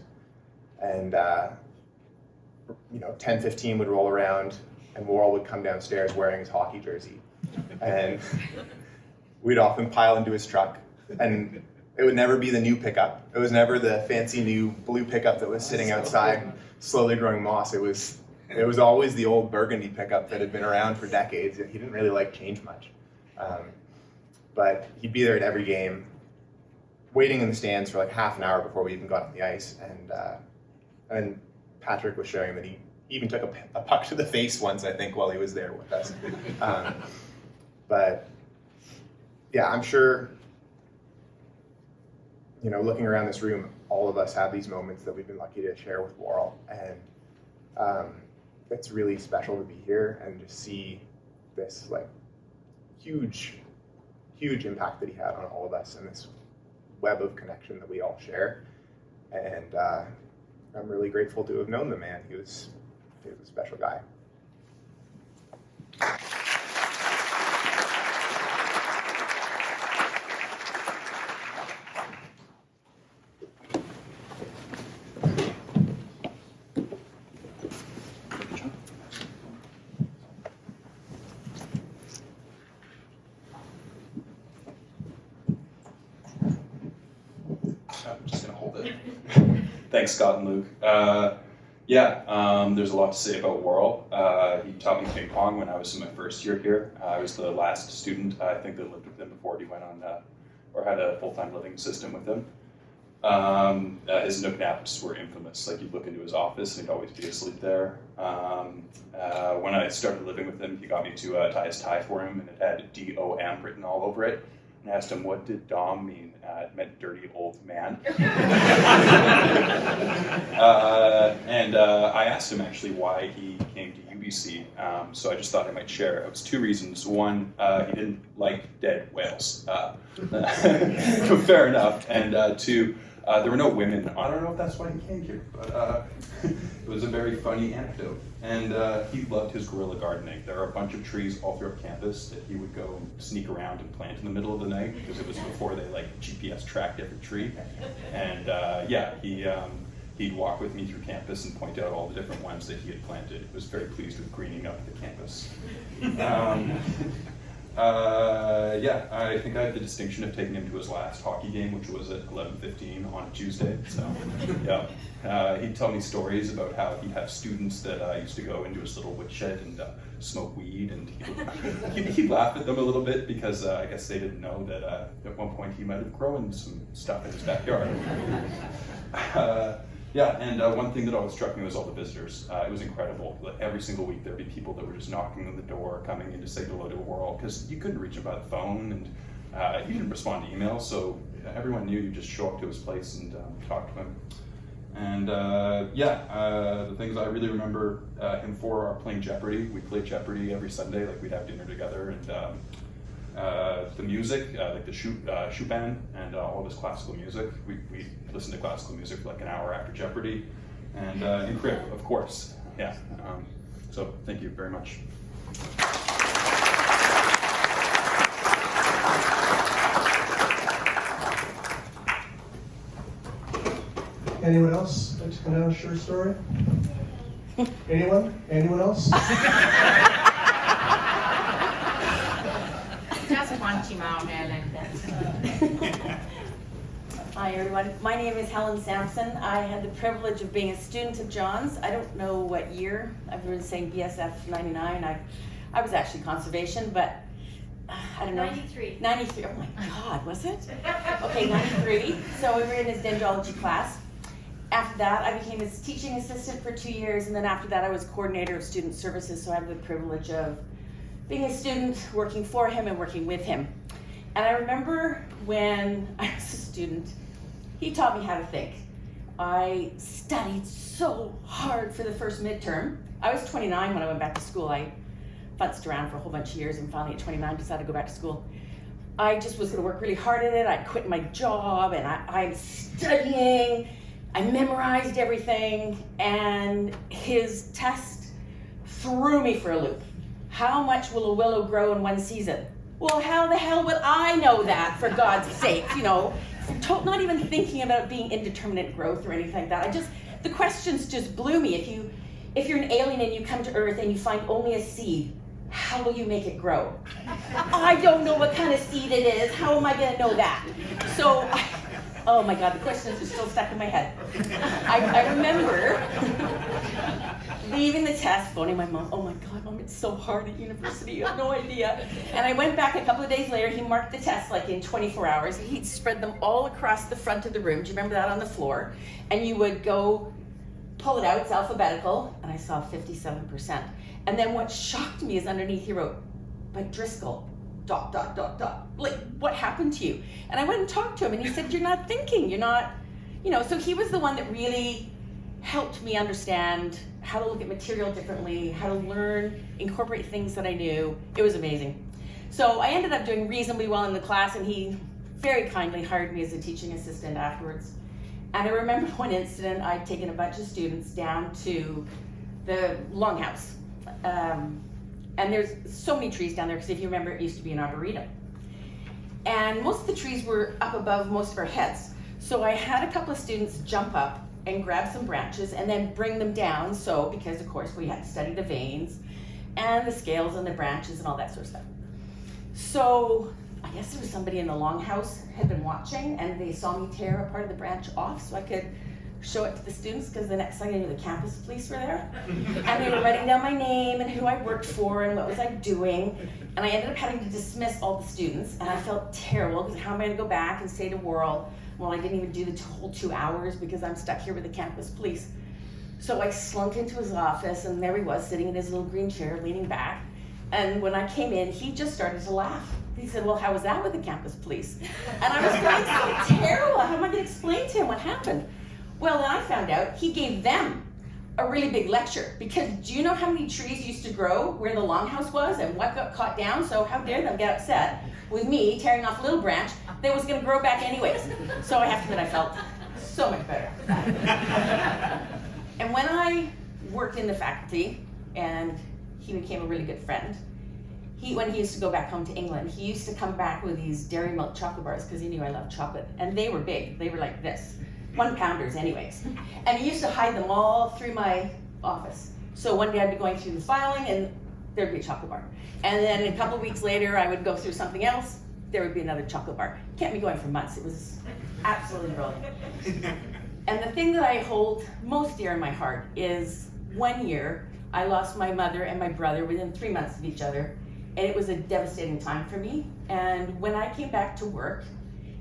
Speaker 12: And 10:15 would roll around, and Worrall would come downstairs wearing his hockey jersey, and we'd often pile into his truck, and it would never be the new pickup. It was never the fancy new blue pickup that was sitting outside, slowly growing moss. It was always the old burgundy pickup that had been around for decades. He didn't really like change much. But he'd be there at every game, waiting in the stands for like half an hour before we even got on the ice. And Patrick was sharing that he even took a puck to the face once, I think, while he was there with us. But yeah, I'm sure, looking around this room, all of us have these moments that we've been lucky to share with Worrall. And it's really special to be here and just see this like huge impact that he had on all of us and this web of connection that we all share. And I'm really grateful to have known the man. He was a special guy.
Speaker 13: I'm just going to hold it. Thanks, Scott and Luke. There's a lot to say about Worrall. He taught me ping pong when I was in my first year here. I was the last student, I think, that lived with him before he went on, or had a full-time living system with him. His nook naps were infamous. Like, you'd look into his office and he'd always be asleep there. When I started living with him, he got me to tie his tie for him, and it had D-O-M written all over it. And I asked him, what did Dom mean? It meant dirty old man. I asked him actually why he came to UBC, so I just thought I might share. It was two reasons. One, he didn't like dead whales. Fair enough. And two, there were no women. I don't know if that's why he came here, but it was a very funny anecdote. And he loved his guerrilla gardening. There are a bunch of trees all throughout campus that he would go sneak around and plant in the middle of the night, because it was before they GPS tracked every tree. And he'd walk with me through campus and point out all the different ones that he had planted. He was very pleased with greening up the campus. I think I had the distinction of taking him to his last hockey game, which was at 11:15 on a Tuesday. So, he'd tell me stories about how he'd have students that used to go into his little woodshed and smoke weed, and he'd laugh at them a little bit because I guess they didn't know that at one point he might have grown some stuff in his backyard. One thing that always struck me was all the visitors. It was incredible. Like, every single week there'd be people that were just knocking on the door, coming in to say hello to Worrall, because you couldn't reach him by the phone, and he didn't respond to emails, so everyone knew you'd just show up to his place and talk to him. And the things I really remember him for are playing Jeopardy. We played Jeopardy every Sunday. Like, we'd have dinner together, and the music, like the Chopin and all of his classical music. We listened to classical music for like an hour after Jeopardy, and in Crib, of course. Yeah. So thank you very much.
Speaker 1: Anyone else like to come down and share a story? Anyone? Anyone else?
Speaker 14: Just punch him out there like that.
Speaker 15: Hi everyone, my name is Helen Sampson. I had the privilege of being a student of John's. I don't know what year, I've been saying BSF 99. I was actually conservation, but I don't know.
Speaker 5: 93.
Speaker 15: 93, oh my God, was it? Okay, 93. So we were in his dendrology class. After that, I became his teaching assistant for 2 years, and then after that I was coordinator of student services, so I have the privilege of being a student, working for him and working with him. And I remember when I was a student, he taught me how to think. I studied so hard for the first midterm. I was 29 when I went back to school. I futzed around for a whole bunch of years and finally at 29 decided to go back to school. I just was gonna work really hard at it. I quit my job and I'm studying. I memorized everything, and his test threw me for a loop. How much will a willow grow in one season? Well, how the hell would I know that, for God's sake, you know? Not even thinking about being indeterminate growth or anything like that. The questions just blew me. If you're an alien and you come to Earth and you find only a seed, how will you make it grow? I don't know what kind of seed it is. How am I gonna know that? So, oh my God, the questions are still stuck in my head. I remember leaving the test, phoning my mom. Oh my God, Mom, it's so hard at university. You have no idea. And I went back a couple of days later. He marked the test like in 24 hours. He'd spread them all across the front of the room. Do you remember that, on the floor? And you would go pull it out. It's alphabetical. And I saw 57%. And then what shocked me is underneath he wrote, but Driscoll, ... Like, what happened to you? And I went and talked to him and he said, you're not thinking, you're not, you know, so he was the one that really helped me understand how to look at material differently, how to learn, incorporate things that I knew. It was amazing. So I ended up doing reasonably well in the class, and he very kindly hired me as a teaching assistant afterwards. And I remember one incident, I'd taken a bunch of students down to the longhouse. And there's so many trees down there, because if you remember, it used to be an arboretum. And most of the trees were up above most of our heads. So I had a couple of students jump up and grab some branches and then bring them down. So, because of course we had to study the veins and the scales and the branches and all that sort of stuff. So I guess there was somebody in the longhouse had been watching, and they saw me tear a part of the branch off so I could show it to the students, because the next thing I knew, the campus police were there. And they were writing down my name and who I worked for and what was I doing. And I ended up having to dismiss all the students, and I felt terrible, because how am I gonna go back and say to Worrall, well, I didn't even do the whole 2 hours because I'm stuck here with the campus police. So I slunk into his office, and there he was sitting in his little green chair, leaning back. And when I came in, he just started to laugh. He said, well, how was that with the campus police? And I was feeling so terrible. How am I gonna explain to him what happened? Well, then I found out he gave them a really big lecture, because do you know how many trees used to grow where the longhouse was and what got cut down? So how dare them get upset with me tearing off a little branch that was gonna grow back anyways. So I have to admit, I felt so much better. And when I worked in the faculty, and he became a really good friend, when he used to go back home to England, he used to come back with these dairy milk chocolate bars, because he knew I loved chocolate, and they were big. They were like this. 1 pounders anyways. And he used to hide them all through my office. So one day I'd be going through the filing and there'd be a chocolate bar. And then a couple of weeks later I would go through something else, there would be another chocolate bar. Kept me going for months. It was absolutely brilliant. And the thing that I hold most dear in my heart is 1 year I lost my mother and my brother within 3 months of each other. And it was a devastating time for me. And when I came back to work,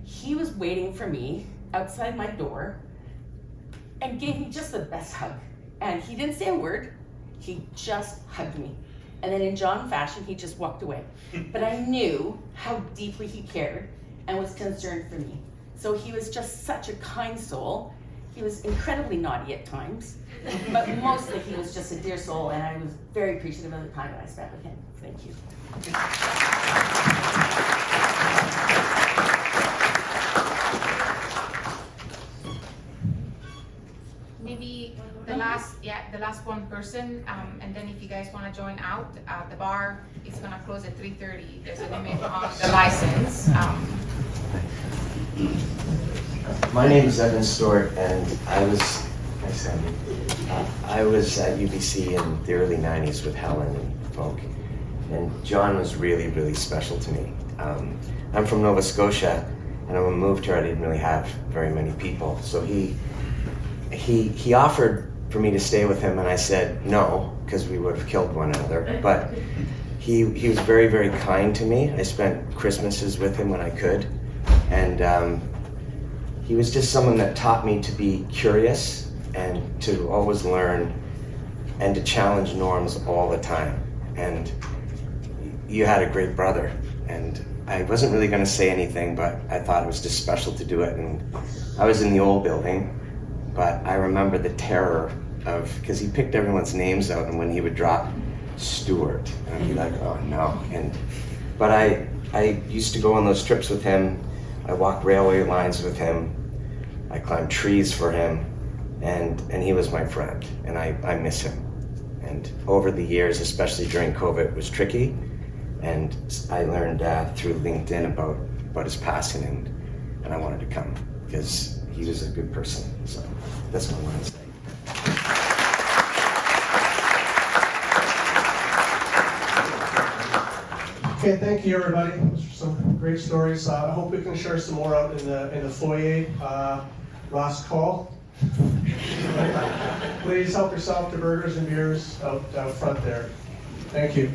Speaker 15: he was waiting for me outside my door and gave me just the best hug. And he didn't say a word, he just hugged me. And then in John fashion, he just walked away. But I knew how deeply he cared and was concerned for me. So he was just such a kind soul. He was incredibly naughty at times, but mostly he was just a dear soul, and I was very appreciative of the time that I spent with him. Thank you.
Speaker 14: Maybe the last one person, and then if you guys want to join out, the bar is going to close at 3:30. There's a limit on the license.
Speaker 16: My name is Evan Stewart, and I was at UBC in the early 90s with Helen and folk, and John was really, really special to me. I'm from Nova Scotia, and when I moved here I didn't really have very many people, so he offered for me to stay with him, and I said no, because we would have killed one another, but he was very, very kind to me. I spent Christmases with him when I could, and he was just someone that taught me to be curious and to always learn and to challenge norms all the time. And you had a great brother, and I wasn't really going to say anything, but I thought it was just special to do it. And I was in the old building, but I remember the terror of, because he picked everyone's names out, and when he would drop Stuart, and I'd be like, oh no. But I used to go on those trips with him. I walked railway lines with him. I climbed trees for him, and he was my friend, and I miss him. And over the years, especially during COVID, it was tricky, and I learned through LinkedIn about his passing, and I wanted to come because he was a good person. So that's what I wanted to say.
Speaker 1: Okay, thank you, everybody. Those are some great stories. I hope we can share some more out in the foyer. Last call. Please help yourself to burgers and beers out front there. Thank you.